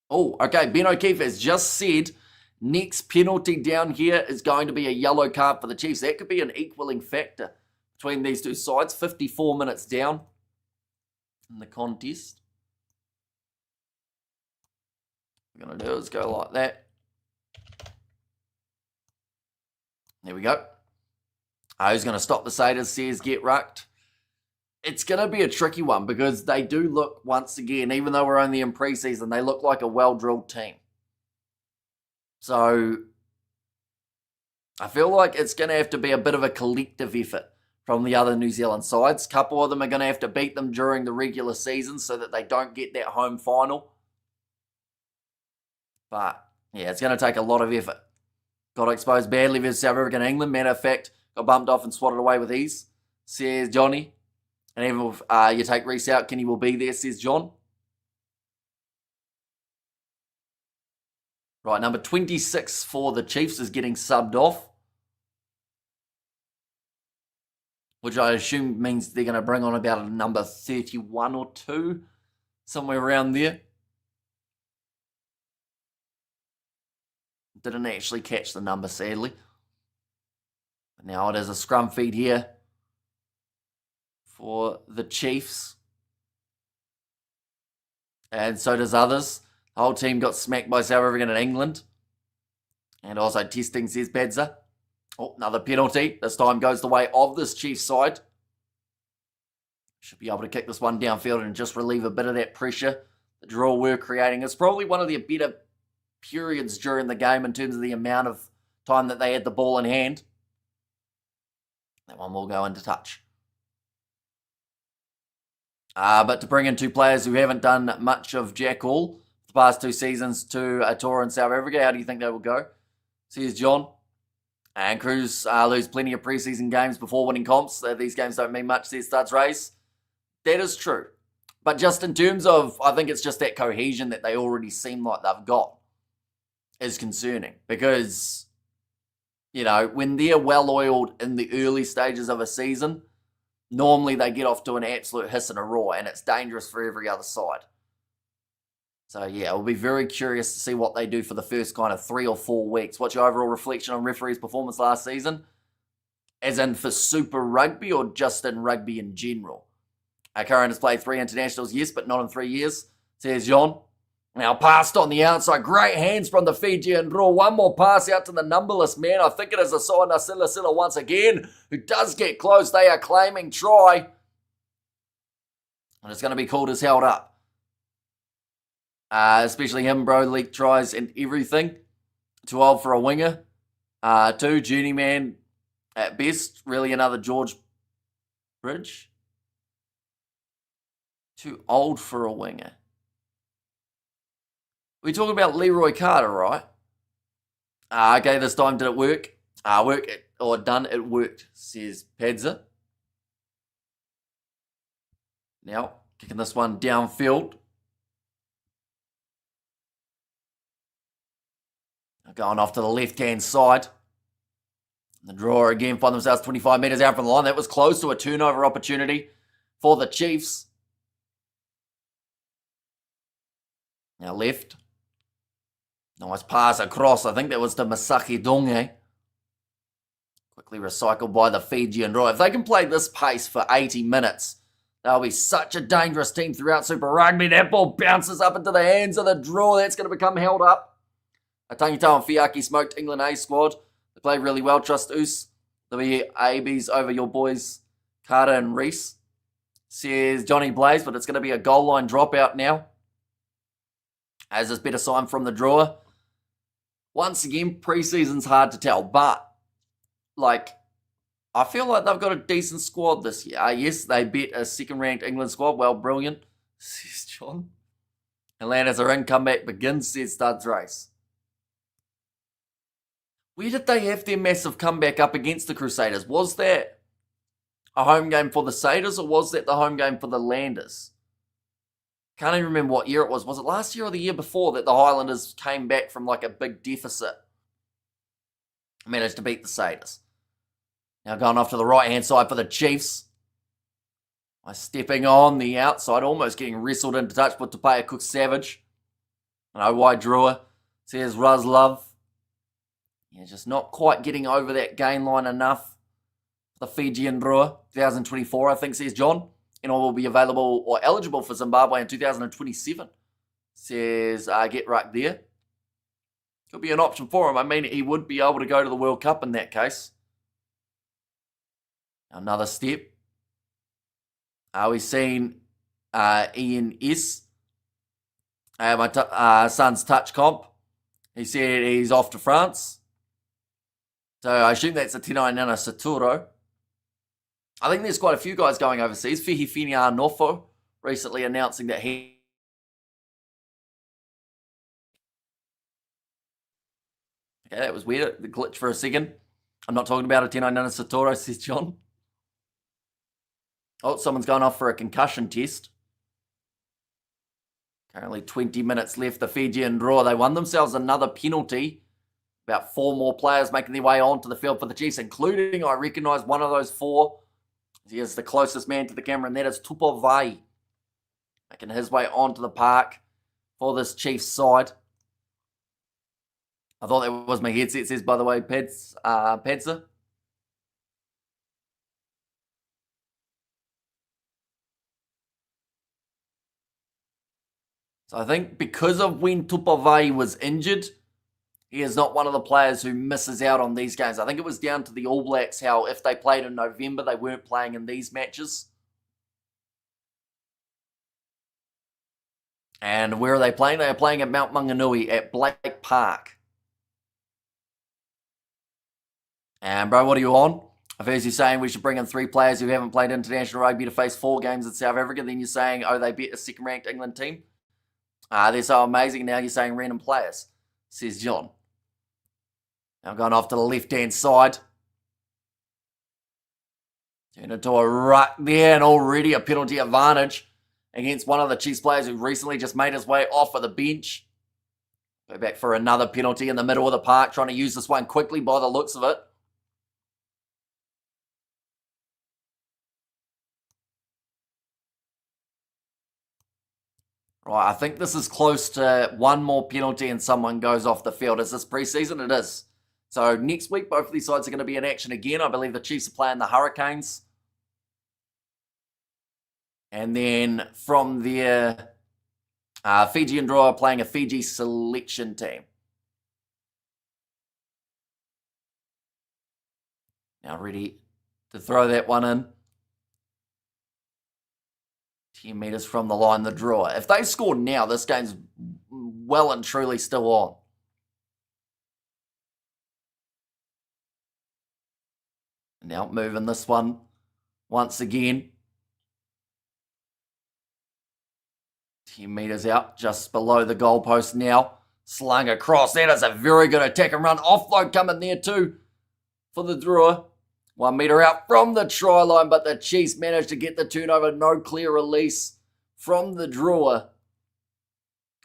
Oh, okay. Ben O'Keefe has just said next penalty down here is going to be a yellow card for the Chiefs. That could be an equaling factor between these two sides. 54 minutes down in the contest. What we're going to do is go like that. There we go. Who's going to stop the Satyrs, says Get Rucked. It's going to be a tricky one because they do look, once again, even though we're only in preseason, they look like a well-drilled team. So I feel like it's going to have to be a bit of a collective effort from the other New Zealand sides. A couple of them are going to have to beat them during the regular season so that they don't get that home final. But, yeah, it's going to take a lot of effort. Got exposed badly versus South Africa and England. Matter of fact, got bumped off and swatted away with ease, says Johnny. And even if you take Reese out, Kenny will be there, says John. Right, number 26 for the Chiefs is getting subbed off, which I assume means they're going to bring on about a number 31 or 2, somewhere around there. Didn't actually catch the number, sadly. But now it is a scrum feed here for the Chiefs. And so does others. The whole team got smacked by South Africa in England. And also testing, says Badza. Oh, another penalty. This time goes the way of this Chiefs side. Should be able to kick this one downfield and just relieve a bit of that pressure the Drua were creating. It's probably one of their better periods during the game in terms of the amount of time that they had the ball in hand. That one will go into touch. But to bring in 2 players who haven't done much of jack all the past 2 seasons to a tour in South Africa, how do you think they will go? Says John. And Cruz lose plenty of preseason games before winning comps. These games don't mean much, says Studs Race. That is true. But just in terms of, I think it's just that cohesion that they already seem like they've got is concerning. Because, you know, when they're well-oiled in the early stages of a season, normally they get off to an absolute hiss and a roar, and it's dangerous for every other side. So, yeah, we'll be very curious to see what they do for the first kind of 3 or 4 weeks. What's your overall reflection on referees' performance last season? As in for Super Rugby or just in rugby in general? Curran has played 3 internationals, yes, but not in 3 years, says John. Now passed on the outside. Great hands from the Fijian Drua. One more pass out to the numberless man. I think it is Asana Silla once again, who does get close. They are claiming try. And it's going to be called as held up. Especially him, bro. Leak tries and everything. Too old for a winger. 2, journeyman at best. Really another George Bridge. Too old for a winger. We're talking about Leroy Carter, right? Okay, this time did it work? It worked, says Padza. Now, kicking this one downfield. Going off to the left-hand side. The Drua again find themselves 25 metres out from the line. That was close to a turnover opportunity for the Chiefs. Now left. Nice pass across. I think that was to Masaki Donge. Quickly recycled by the Fijian Drua. If they can play this pace for 80 minutes, they'll be such a dangerous team throughout Super Rugby. That ball bounces up into the hands of the Drua. That's going to become held up. Tangitau and Fiaki smoked England A squad. They played really well. Trust Oos. There'll be ABs over your boys, Carter and Reese. Says Johnny Blaze, but it's going to be a goal line dropout now. As this better sign from the Drua. Once again, preseason's hard to tell, but I feel like they've got a decent squad this year. Yes, they beat a second-ranked England squad. Well, brilliant, says John. Atlanta's are in, comeback begins, says Studs Race. Where did they have their massive comeback up against the Crusaders? Was that a home game for the Satyrs, or was that the home game for the Landers? Can't even remember what year it was. Was it last year or the year before that the Highlanders came back from like a big deficit? Managed to beat the Satyrs. Now going off to the right-hand side for the Chiefs. By stepping on the outside, almost getting wrestled into touch with Tapaya Cook Savage. I know why Drua, says Ruz Love. Yeah, just not quite getting over that gain line enough. The Fijian Drua, 2024, I think, says John. And will be available or eligible for Zimbabwe in 2027. Says, get right there. Could be an option for him. I mean, he would be able to go to the World Cup in that case. Another step. We've seen Ian S. My son's touch comp. He said he's off to France. So I assume that's a Tino Nana Saturo. I think there's quite a few guys going overseas. Fihifini Nofo recently announcing that he... Okay, that was weird. The glitch for a second. I'm not talking about a Tino Nana Saturo, says John. Oh, someone's going off for a concussion test. Currently 20 minutes left. The Fijian Drua, they won themselves another penalty. About 4 more players making their way onto the field for the Chiefs, including, I recognise one of those 4. He is the closest man to the camera, and that is Tupavai, making his way onto the park for this Chiefs side. I thought that was my headset, says, by the way, Padza. So I think because of when Tupavai was injured, he is not one of the players who misses out on these games. I think it was down to the All Blacks how if they played in November, they weren't playing in these matches. And where are they playing? They are playing at Mount Maunganui at Blake Park. And bro, what are you on? I've heard you saying we should bring in 3 players who haven't played international rugby to face 4 games in South Africa. Then you're saying, oh, they beat a second-ranked England team. They're so amazing. Now you're saying random players, says John. Now going off to the left-hand side. Turn into a ruck there, and already a penalty advantage against one of the Chiefs players who recently just made his way off of the bench. Go back for another penalty in the middle of the park, trying to use this one quickly by the looks of it. Right, I think this is close to one more penalty and someone goes off the field. Is this preseason? It is. So next week, both of these sides are going to be in action again. I believe the Chiefs are playing the Hurricanes. And then from there, Fijian Drua are playing a Fiji selection team. Now ready to throw that one in. 10 metres from the line, the Drua. If they score now, this game's well and truly still on. Now moving this one once again. 10 metres out, just below the goalpost now. Slung across. That is a very good attack and run. Offload coming there too for the Drua. 1 metre out from the try line, but the Chiefs managed to get the turnover. No clear release from the Drua.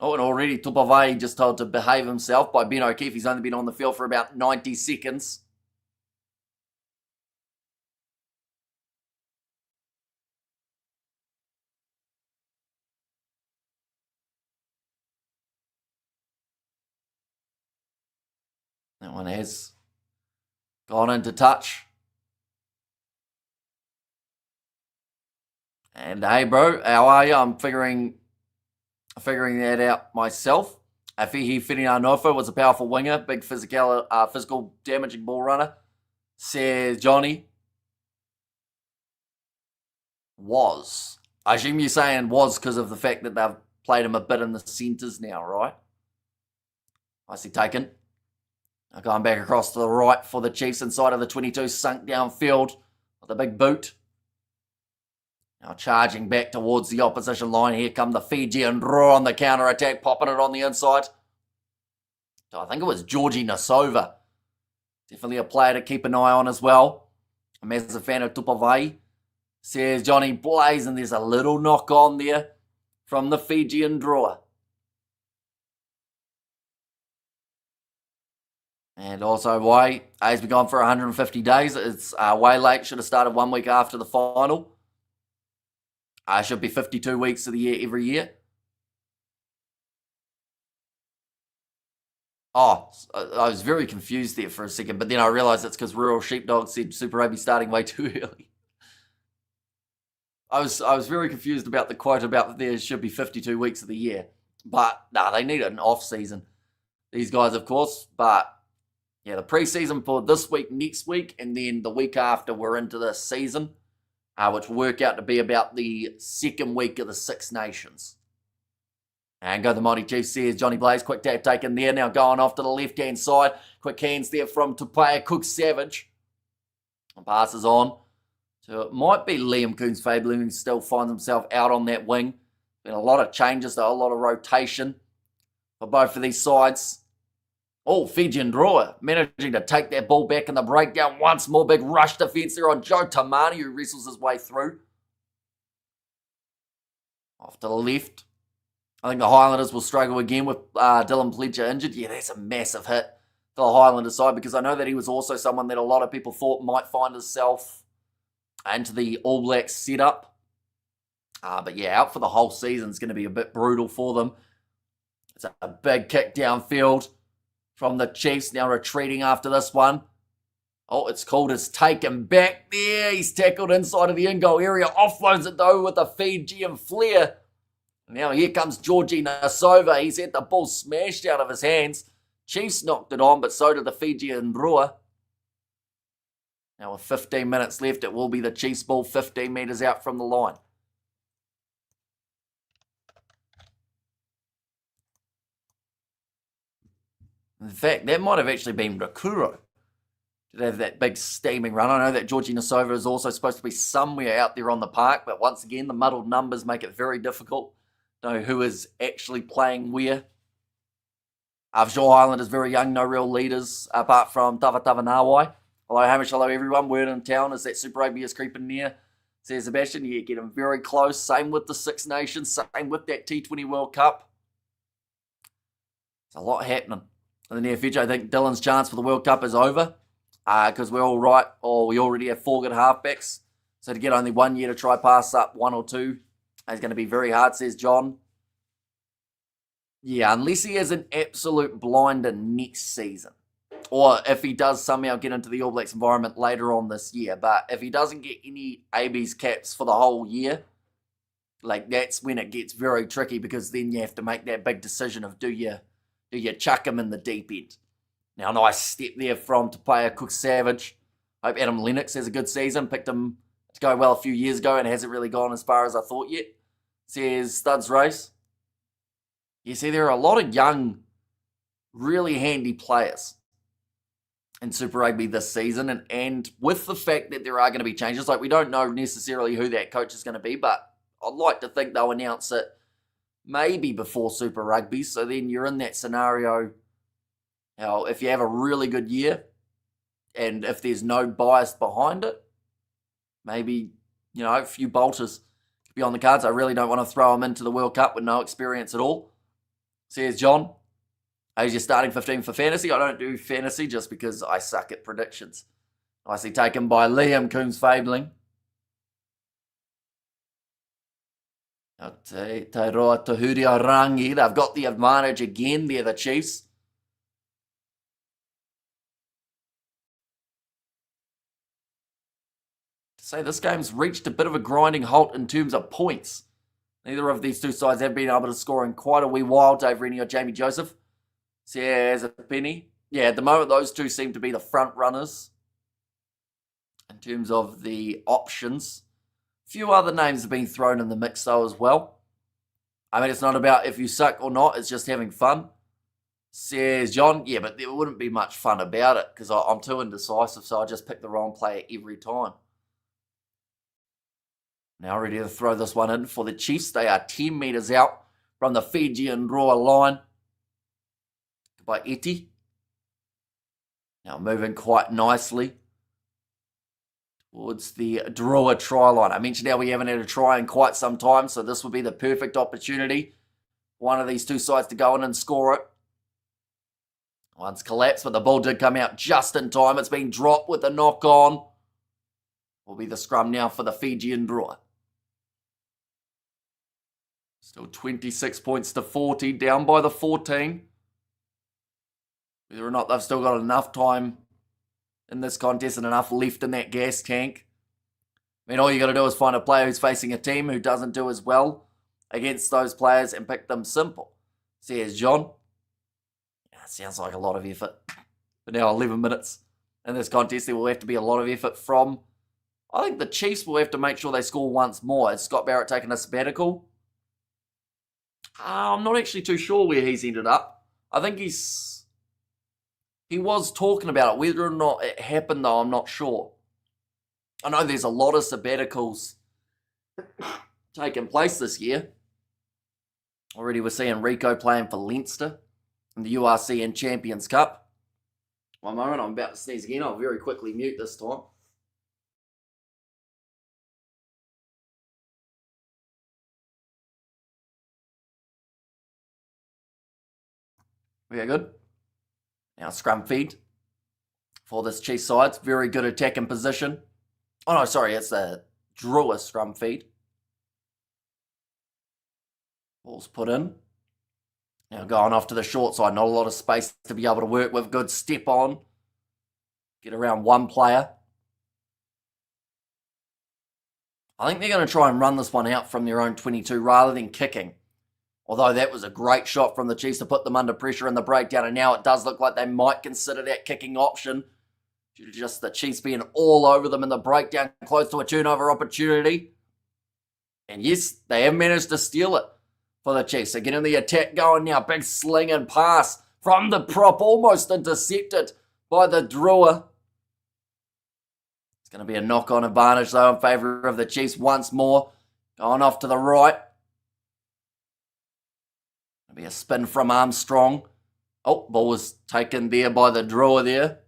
Oh, and already Tupavai just told to behave himself by Ben O'Keefe. He's only been on the field for about 90 seconds. That one has gone into touch. And hey, bro, how are you? I'm figuring that out myself. FIJIAN Drua was a powerful winger, big physical damaging ball runner. Says Johnny. Was. I assume you're saying was because of the fact that they've played him a bit in the centres now, right? Nicely taken. Now going back across to the right for the Chiefs inside of the 22, sunk downfield with a big boot. Now charging back towards the opposition line. Here come the Fijian Drua on the counter-attack, popping it on the inside. So I think it was Georgie Nasova. Definitely a player to keep an eye on as well. I'm as a fan of Tupavai. Says Johnny Blaze, and there's a little knock on there from the Fijian Drua. And also, why A's been gone for 150 days. It's way late. Should have started 1 week after the final. Should be 52 weeks of the year every year. Oh, I was very confused there for a second, but then I realised it's because Rural Sheepdog said Super Rugby starting way too early. I was very confused about the quote about there should be 52 weeks of the year. But, they need an off-season. These guys, of course. But, yeah, the preseason for this week, next week, and then the week after we're into the season, which will work out to be about the second week of the Six Nations. And go the Mighty Chiefs, says Johnny Blaze. Quick tap taken there. Now going off to the left-hand side. Quick hands there from Tupaya Cook Savage. And passes on. So it might be Liam Coons-Fabling who still finds himself out on that wing. Been a lot of changes, though, a lot of rotation for both of these sides. Oh, Fijian Drua managing to take that ball back in the breakdown once more. Big rush defence there on Joe Tamani, who wrestles his way through. Off to the left. I think the Highlanders will struggle again with Dylan Pledger injured. Yeah, that's a massive hit for the Highlanders side, because I know that he was also someone that a lot of people thought might find himself into the All Blacks setup. But yeah, out for the whole season is going to be a bit brutal for them. It's a big kick downfield from the Chiefs, now retreating after this one. Oh, it's called as taken back there. He's tackled inside of the in-goal area. Offloads it though with a Fijian flair. Now here comes Georgie Nasova. He's had the ball smashed out of his hands. Chiefs knocked it on, but so did the Fijian Drua. Now with 15 minutes left, it will be the Chiefs ball 15 metres out from the line. In fact, that might have actually been Rakuro. Did have that big steaming run. I know that Georgie Nasova is also supposed to be somewhere out there on the park, but once again, the muddled numbers make it very difficult to know who is actually playing where. Sure, Ireland is very young, no real leaders apart from Tawatawa Nawai. Hello Hamish, hello everyone. Word in town is that Super Rugby is creeping near. Says Sebastian, yeah, getting very close. Same with the Six Nations, same with that T20 World Cup. There's a lot happening in the near future. I think Dylan's chance for the World Cup is over because we're all right, or we already have 4 good halfbacks. So to get only 1 year to try pass up 1 or 2 is going to be very hard, says John. Yeah, unless he has an absolute blinder next season. Or if he does somehow get into the All Blacks environment later on this year. But if he doesn't get any AB's caps for the whole year, like that's when it gets very tricky, because then you have to make that big decision of do you chuck him in the deep end. Now, nice step there from Tapaya Cook Savage. Hope Adam Lennox has a good season. Picked him to go well a few years ago and hasn't really gone as far as I thought yet. Says Studs Race. You see, there are a lot of young, really handy players in Super Rugby this season. And with the fact that there are going to be changes, like we don't know necessarily who that coach is going to be, but I'd like to think they'll announce it maybe before Super Rugby. So then you're in that scenario, if you have a really good year and if there's no bias behind it, maybe, a few bolters could be on the cards. I really don't want to throw them into the World Cup with no experience at all. Says John, who's your starting 15 for fantasy? I don't do fantasy just because I suck at predictions. Nicely taken by Liam Coombs Fabling. Tairoa Tahuri Rangi. They've got the advantage again there, the Chiefs. To say this game's reached a bit of a grinding halt in terms of points. Neither of these two sides have been able to score in quite a wee while. Dave Rennie or Jamie Joseph. Says a penny. Yeah, at the moment, those two seem to be the front runners in terms of the options. A few other names have been thrown in the mix, though, as well. I mean, it's not about if you suck or not. It's just having fun. Says John, yeah, but there wouldn't be much fun about it because I'm too indecisive, so I just pick the wrong player every time. Now ready to throw this one in for the Chiefs. They are 10 metres out from the Fijian Drua line by Eti. Now moving quite nicely towards the Drua try line. I mentioned how we haven't had a try in quite some time, so this would be the perfect opportunity. One of these two sides to go in and score it. One's collapsed, but the ball did come out just in time. It's been dropped with a knock on. Will be the scrum now for the Fijian Drua. Still 26 points to 40, down by the 14. Whether or not they've still got enough time in this contest and enough left in that gas tank. I mean, all you got to do is find a player who's facing a team who doesn't do as well against those players and pick them simple. Says John. Yeah, sounds like a lot of effort. But now 11 minutes in this contest, there will have to be a lot of effort from... I think the Chiefs will have to make sure they score once more. Has Scott Barrett taken a sabbatical? I'm not actually too sure where he's ended up. I think he was talking about it. Whether or not it happened, though, I'm not sure. I know there's a lot of sabbaticals taking place this year. Already we're seeing Rico playing for Leinster in the URC and Champions Cup. One moment, I'm about to sneeze again. I'll very quickly mute this time. We are good. Now scrum feed for this Chiefs side. Very good attacking position. Oh no, sorry, it's the Drua scrum feed. Ball's put in. Now going off to the short side. Not a lot of space to be able to work with. Good step on. Get around one player. I think they're going to try and run this one out from their own 22 rather than kicking. Although that was a great shot from the Chiefs to put them under pressure in the breakdown. And now it does look like they might consider that kicking option. Due to just the Chiefs being all over them in the breakdown. Close to a turnover opportunity. And yes, they have managed to steal it for the Chiefs. So getting the attack going now. Big sling and pass from the prop. Almost intercepted by the Drua. It's going to be a knock-on advantage though in favour of the Chiefs once more. Going off to the right. Going to be a spin from Armstrong. Oh, ball was taken there by the Drua there.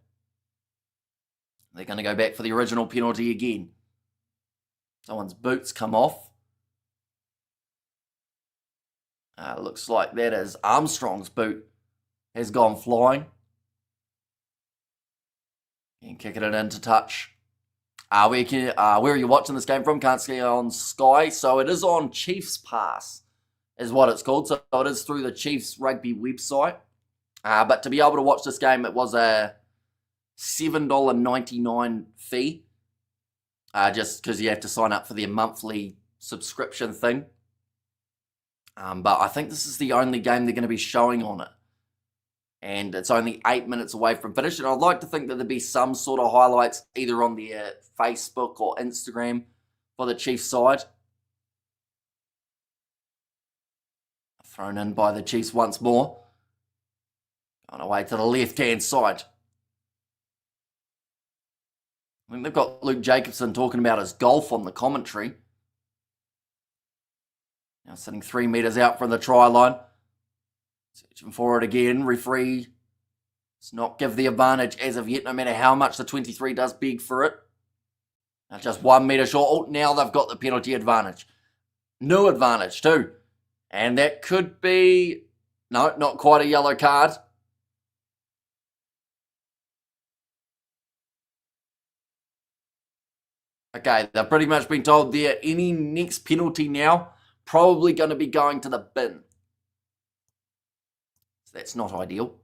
They're going to go back for the original penalty again. Someone's boots come off. Looks like that is Armstrong's boot has gone flying. And kicking it into touch. Where are you watching this game from? Can't see it on Sky. So it is on Chiefs Pass is what it's called. So it is through the Chiefs Rugby website. But to be able to watch this game, it was a $7.99 fee. Just because you have to sign up for their monthly subscription thing. But I think this is the only game they're going to be showing on it. And it's only 8 minutes away from finish. And I'd like to think that there'd be some sort of highlights either on their Facebook or Instagram for the Chiefs side. Thrown in by the Chiefs once more. Going away to the left-hand side. I think they've got Luke Jacobson talking about his golf on the commentary. Now sitting 3 metres out from the try line. Searching for it again. Referee does not give the advantage as of yet, no matter how much the 23 does beg for it. Now just 1 metre short. Oh, now they've got the penalty advantage. New advantage too. And that could be... No, not quite a yellow card. Okay, they've pretty much been told there any next penalty now probably going to be going to the bin. So that's not ideal.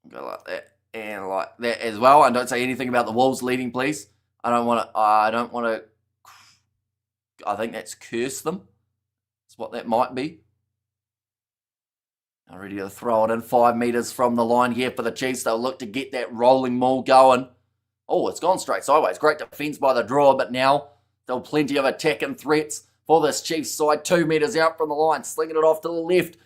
Go like that and like that as well. And don't say anything about the Wolves leading, please. I think that's curse them. That's what that might be. Now ready to throw it in 5 metres from the line here for the Chiefs. They'll look to get that rolling maul going. Oh, it's gone straight sideways. Great defence by the Drua, but now still plenty of attacking threats for this Chiefs side. 2 metres out from the line, slinging it off to the left.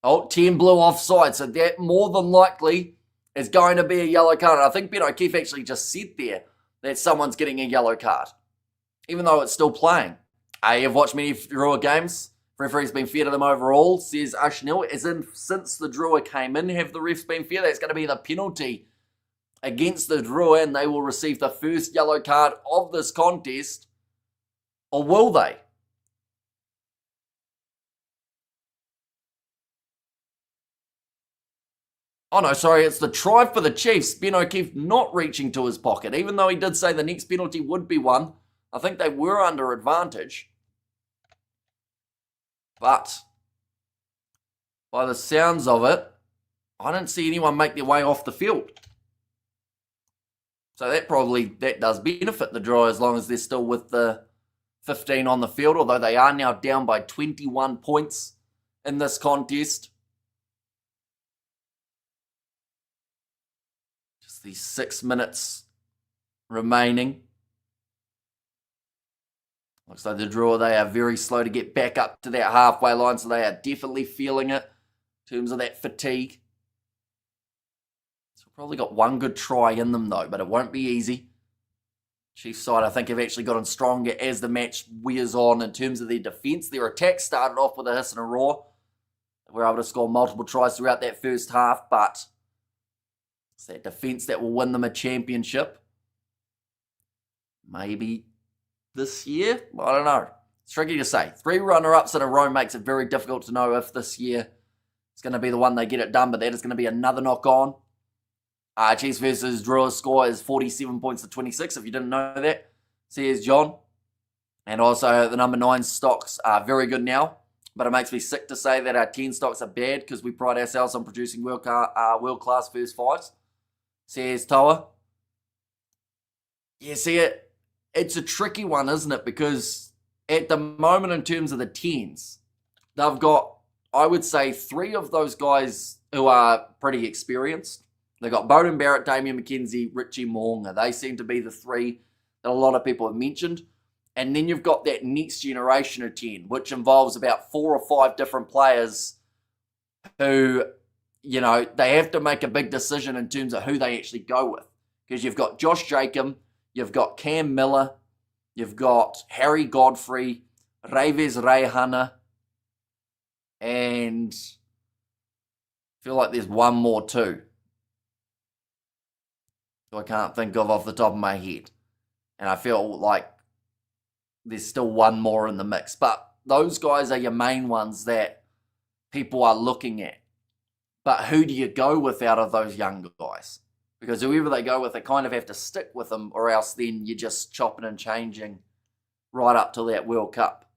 Oh, 10 blue offside, so that more than likely is going to be a yellow card. And I think Ben O'Keefe actually just said there that someone's getting a yellow card, even though it's still playing. You've watched many Drua games. Referee's been fair to them overall, says Ashnil. As in, since the Drua came in, have the refs been fair? That's going to be the penalty against the Drua, and they will receive the first yellow card of this contest. Or will they? Oh no, sorry, it's the try for the Chiefs. Ben O'Keefe not reaching to his pocket, even though he did say the next penalty would be one. I think they were under advantage. But by the sounds of it, I didn't see anyone make their way off the field. So that does benefit the Drua as long as they're still with the 15 on the field, although they are now down by 21 points in this contest. Just these 6 minutes remaining. Looks like the Drua, they are very slow to get back up to that halfway line, so they are definitely feeling it in terms of that fatigue. So probably got one good try in them though, but it won't be easy. Chiefs side, I think, have actually gotten stronger as the match wears on in terms of their defence. Their attack started off with a hiss and a roar. They were able to score multiple tries throughout that first half, but it's that defence that will win them a championship. Maybe this year? I don't know. It's tricky to say. 3 runner-ups in a row makes it very difficult to know if this year is going to be the one they get it done, but that is going to be another knock-on. Chiefs versus Drua score is 47 points to 26, if you didn't know that. Says John. And also the number 9 stocks are very good now, but it makes me sick to say that our 10 stocks are bad because we pride ourselves on producing world-class first fives. Says Toa. Yeah, see, it's a tricky one, isn't it? Because at the moment, in terms of the 10s, they've got, I would say, 3 of those guys who are pretty experienced. They've got Bowden Barrett, Damian McKenzie, Richie Mo'unga. They seem to be the 3 that a lot of people have mentioned. And then you've got that next generation of 10, which involves about 4 or 5 different players who, you know, they have to make a big decision in terms of who they actually go with. Because you've got Josh Jacob, you've got Cam Miller, you've got Harry Godfrey, Reves Reihana, and I feel like there's one more too. I can't think of off the top of my head. And I feel like there's still one more in the mix. But those guys are your main ones that people are looking at. But who do you go with out of those younger guys? Because whoever they go with, they kind of have to stick with them, or else then you're just chopping and changing right up till that World Cup.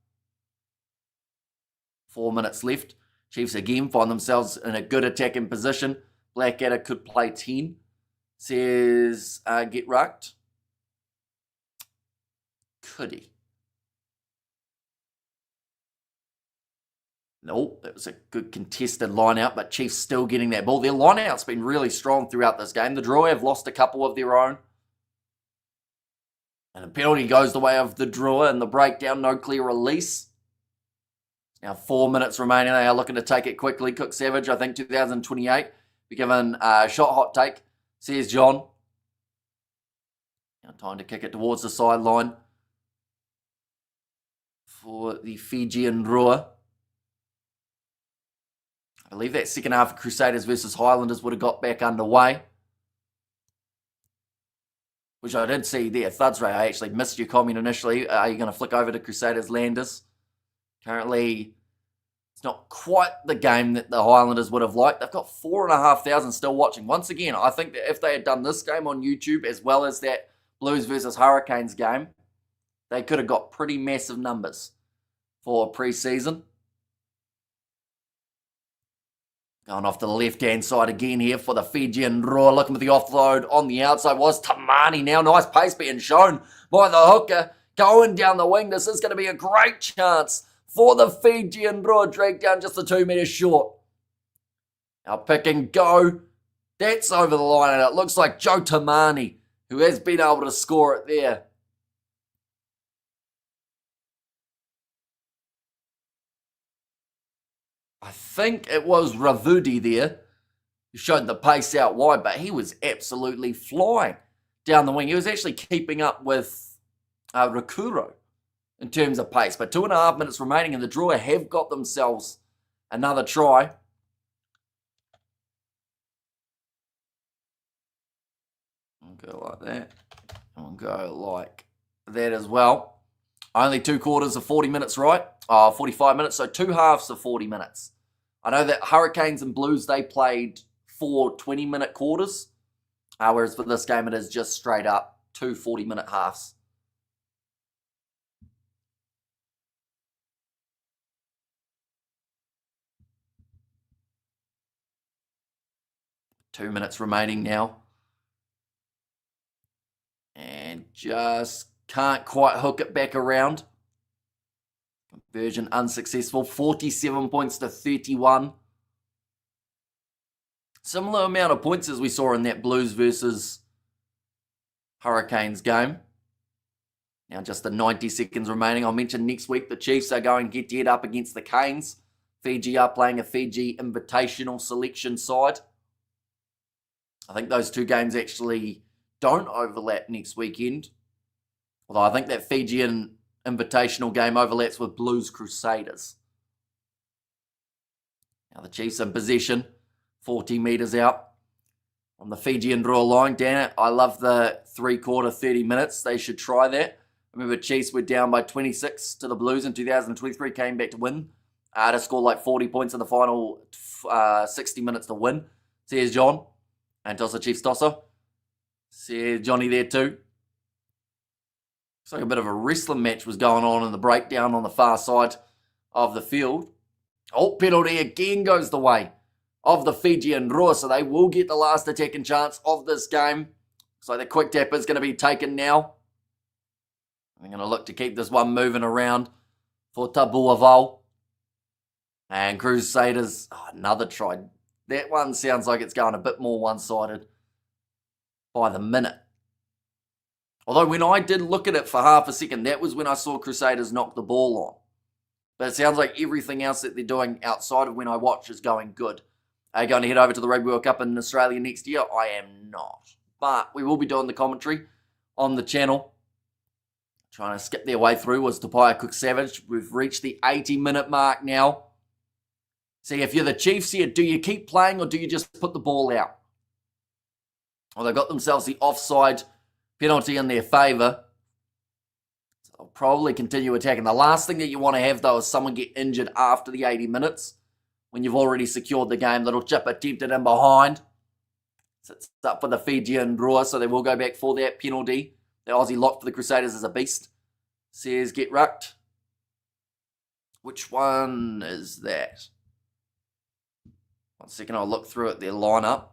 4 minutes left. Chiefs again find themselves in a good attacking position. Blackadder could play 10. Says, get rucked. Could he? No, it was a good contested line-out, but Chiefs still getting that ball. Their line-out's been really strong throughout this game. The Drua have lost a couple of their own. And the penalty goes the way of the Drua, and the breakdown, no clear release. Now 4 minutes remaining. They are looking to take it quickly. Cook Savage, I think 2028. Be given a shot hot take, says John. Now time to kick it towards the sideline for the Fijian Drua. I believe that second half of Crusaders versus Highlanders would have got back underway. Which I did see there. Thudsray, I actually missed your comment initially. Are you going to flick over to Crusaders Landers? Currently, it's not quite the game that the Highlanders would have liked. They've got 4,500 still watching. Once again, I think that if they had done this game on YouTube as well as that Blues versus Hurricanes game, they could have got pretty massive numbers for pre-season. Going off to the left-hand side again here for the Fijian Drua. Looking for the offload on the outside was Tamani now. Nice pace being shown by the hooker. Going down the wing. This is going to be a great chance for the Fijian Drua. Dragged down just the 2 metres short. Now pick and go. That's over the line, and it looks like Joe Tamani, who has been able to score it there. I think it was Ravudi there who showed the pace out wide, but he was absolutely flying down the wing. He was actually keeping up with Rakuro in terms of pace. But 2.5 minutes remaining, and the Drua have got themselves another try. I'll go like that. I'll go like that as well. Only 2 quarters of 40 minutes, right? 45 minutes, so 2 halves of 40 minutes. I know that Hurricanes and Blues, they played 4 20-minute quarters, whereas for this game it is just straight up 2 40-minute halves. Two minutes remaining now. And just can't quite hook it back around. Conversion unsuccessful. 47 points to 31. Similar amount of points as we saw in that Blues versus Hurricanes game. Now just the 90 seconds remaining. I'll mention next week the Chiefs are going head-to-head up against the Canes. Fiji are playing a Fiji Invitational selection side. I think those 2 games actually don't overlap next weekend. Although I think that Fijian Invitational game overlaps with Blues Crusaders. Now the Chiefs in possession. 40 metres out on the Fijian Drua line. Damn it, I love the 3/4 30 minutes. They should try that. Remember, Chiefs were down by 26 to the Blues in 2023, came back to win. To score like 40 points in the final 60 minutes to win. So here's John. And toss the Chiefs tosser. See Johnny there too. Looks like a bit of a wrestling match was going on in the breakdown on the far side of the field. Oh, penalty again goes the way of the Fijian Drua, so they will get the last attacking chance of this game. So the quick tap is going to be taken now. They're going to look to keep this one moving around for Tabuaval. And Crusaders, another try. That one sounds like it's going a bit more one-sided by the minute. Although when I did look at it for half a second, that was when I saw Crusaders knock the ball on. But it sounds like everything else that they're doing outside of when I watch is going good. Are you going to head over to the Rugby World Cup in Australia next year? I am not. But we will be doing the commentary on the channel. Trying to skip their way through was Tapaya Cook-Savage. We've reached the 80-minute mark now. See, if you're the Chiefs here, do you keep playing or do you just put the ball out? Well, they've got themselves the offside penalty in their favour. So they'll probably continue attacking. The last thing that you want to have, though, is someone get injured after the 80 minutes when you've already secured the game. Little chip attempted in behind. So it's up for the Fijian Drua, so they will go back for that penalty. The Aussie lock for the Crusaders is a beast. Says get rucked. Which one is that? 1 second, I'll look through at their lineup.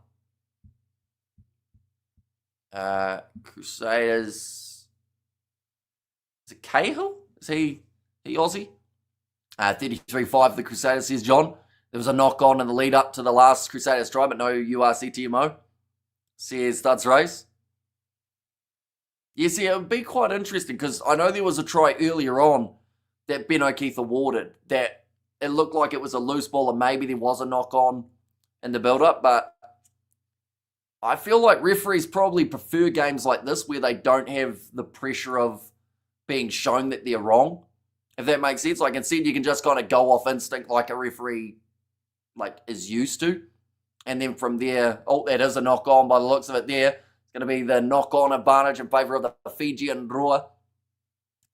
Crusaders. Is it Cahill? Is he Aussie? 33-5 for the Crusaders, says John. There was a knock-on in the lead-up to the last Crusaders try, but no URC-TMO. Says Studs Race. Yes, yeah, it would be quite interesting because I know there was a try earlier on that Ben O'Keefe awarded that it looked like it was a loose ball and maybe there was a knock-on in the build-up, but I feel like referees probably prefer games like this where they don't have the pressure of being shown that they're wrong, if that makes sense. Like instead you can just kind of go off instinct like a referee is used to, and then from there, that is a knock-on by the looks of it there. Going to be the knock-on advantage in favour of the Fijian Drua.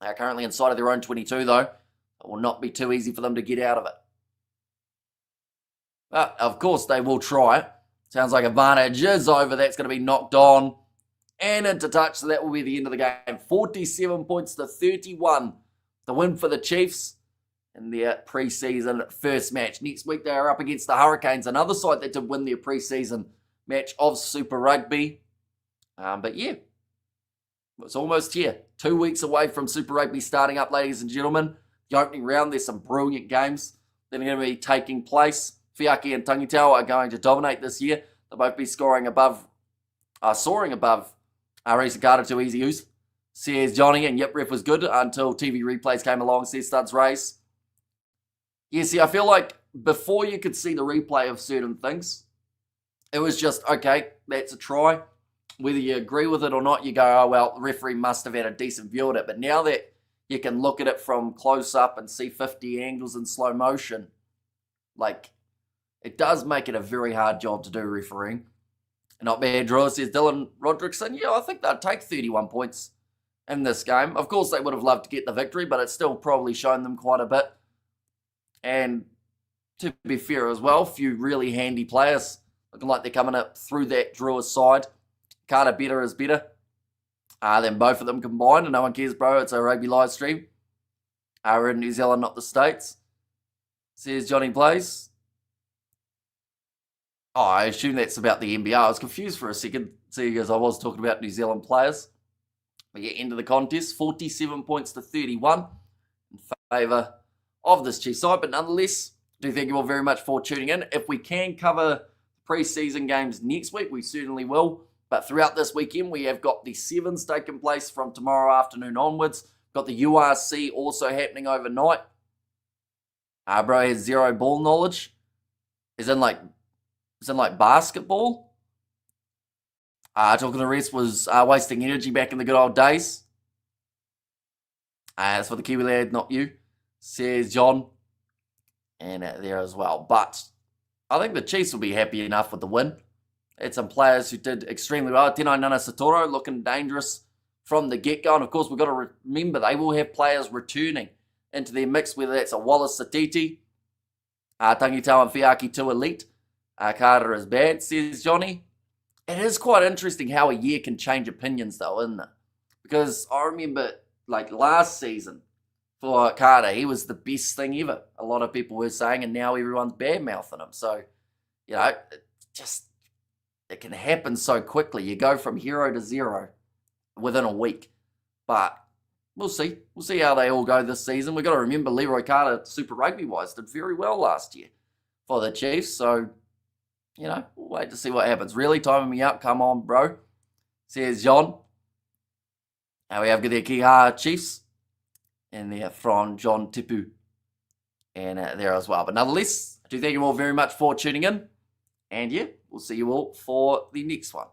They're currently inside of their own 22, though. It will not be too easy for them to get out of it. But, of course, they will try it. Sounds like advantage is over. That's going to be knocked on and into touch, so that will be the end of the game. 47 points to 31. The win for the Chiefs in their preseason first match. Next week, they are up against the Hurricanes, another side that did win their preseason match of Super Rugby. But yeah, it's almost here. 2 weeks away from Super Rugby starting up, ladies and gentlemen. The opening round, there's some brilliant games that are going to be taking place. Fiaki and Tangitau are going to dominate this year. They'll both be soaring above Reese Carter to Easy Oos. Says Johnny, and yep, ref was good until TV replays came along, says Studs Race. Yeah, see, I feel like before you could see the replay of certain things, it was just, okay, that's a try. Whether you agree with it or not, you go, oh, well, the referee must have had a decent view at it. But now that you can look at it from close up and see 50 angles in slow motion, it does make it a very hard job to do refereeing. Not bad draw, says Dylan Rodrickson. Yeah, I think they'd take 31 points in this game. Of course, they would have loved to get the victory, but it's still probably shown them quite a bit. And to be fair as well, a few really handy players looking like they're coming up through that Drua side. Carter better is better than both of them combined, and no one cares, bro. It's a rugby live stream. We're in New Zealand, not the States. Says Johnny Plays. Oh, I assume that's about the NBA. I was confused for a second, seeing as I was talking about New Zealand players. But yeah, end of the contest, 47 points to 31 in favour of this Chiefs side. But nonetheless, I do thank you all very much for tuning in. If we can cover pre-season games next week, we certainly will. But throughout this weekend, we have got the sevens taking place from tomorrow afternoon onwards. Got the URC also happening overnight. Bro has zero ball knowledge. Is in basketball. Talking to the rest was wasting energy back in the good old days. That's for the Kiwi lad, not you, says John. And there as well. But I think the Chiefs will be happy enough with the win. Had some players who did extremely well. Tino Nana Satoro looking dangerous from the get-go. And of course, we've got to remember they will have players returning into their mix, whether that's a Wallace Satiti, Tangitau and Fiaki to elite. Carter is bad, says Johnny. It is quite interesting how a year can change opinions, though, isn't it? Because I remember, like, last season for Carter, he was the best thing ever. A lot of people were saying, and now everyone's bad-mouthing him. So, you know, it can happen so quickly. You go from hero to zero within a week. But we'll see. We'll see how they all go this season. We've got to remember Leroy Carter, Super Rugby-wise, did very well last year for the Chiefs. So, you know, we'll wait to see what happens. Really timing me up. Come on, bro. Says John. We have the Kiha Chiefs. And they're from John Tipu. And there as well. But nonetheless, I do thank you all very much for tuning in. And yeah, we'll see you all for the next one.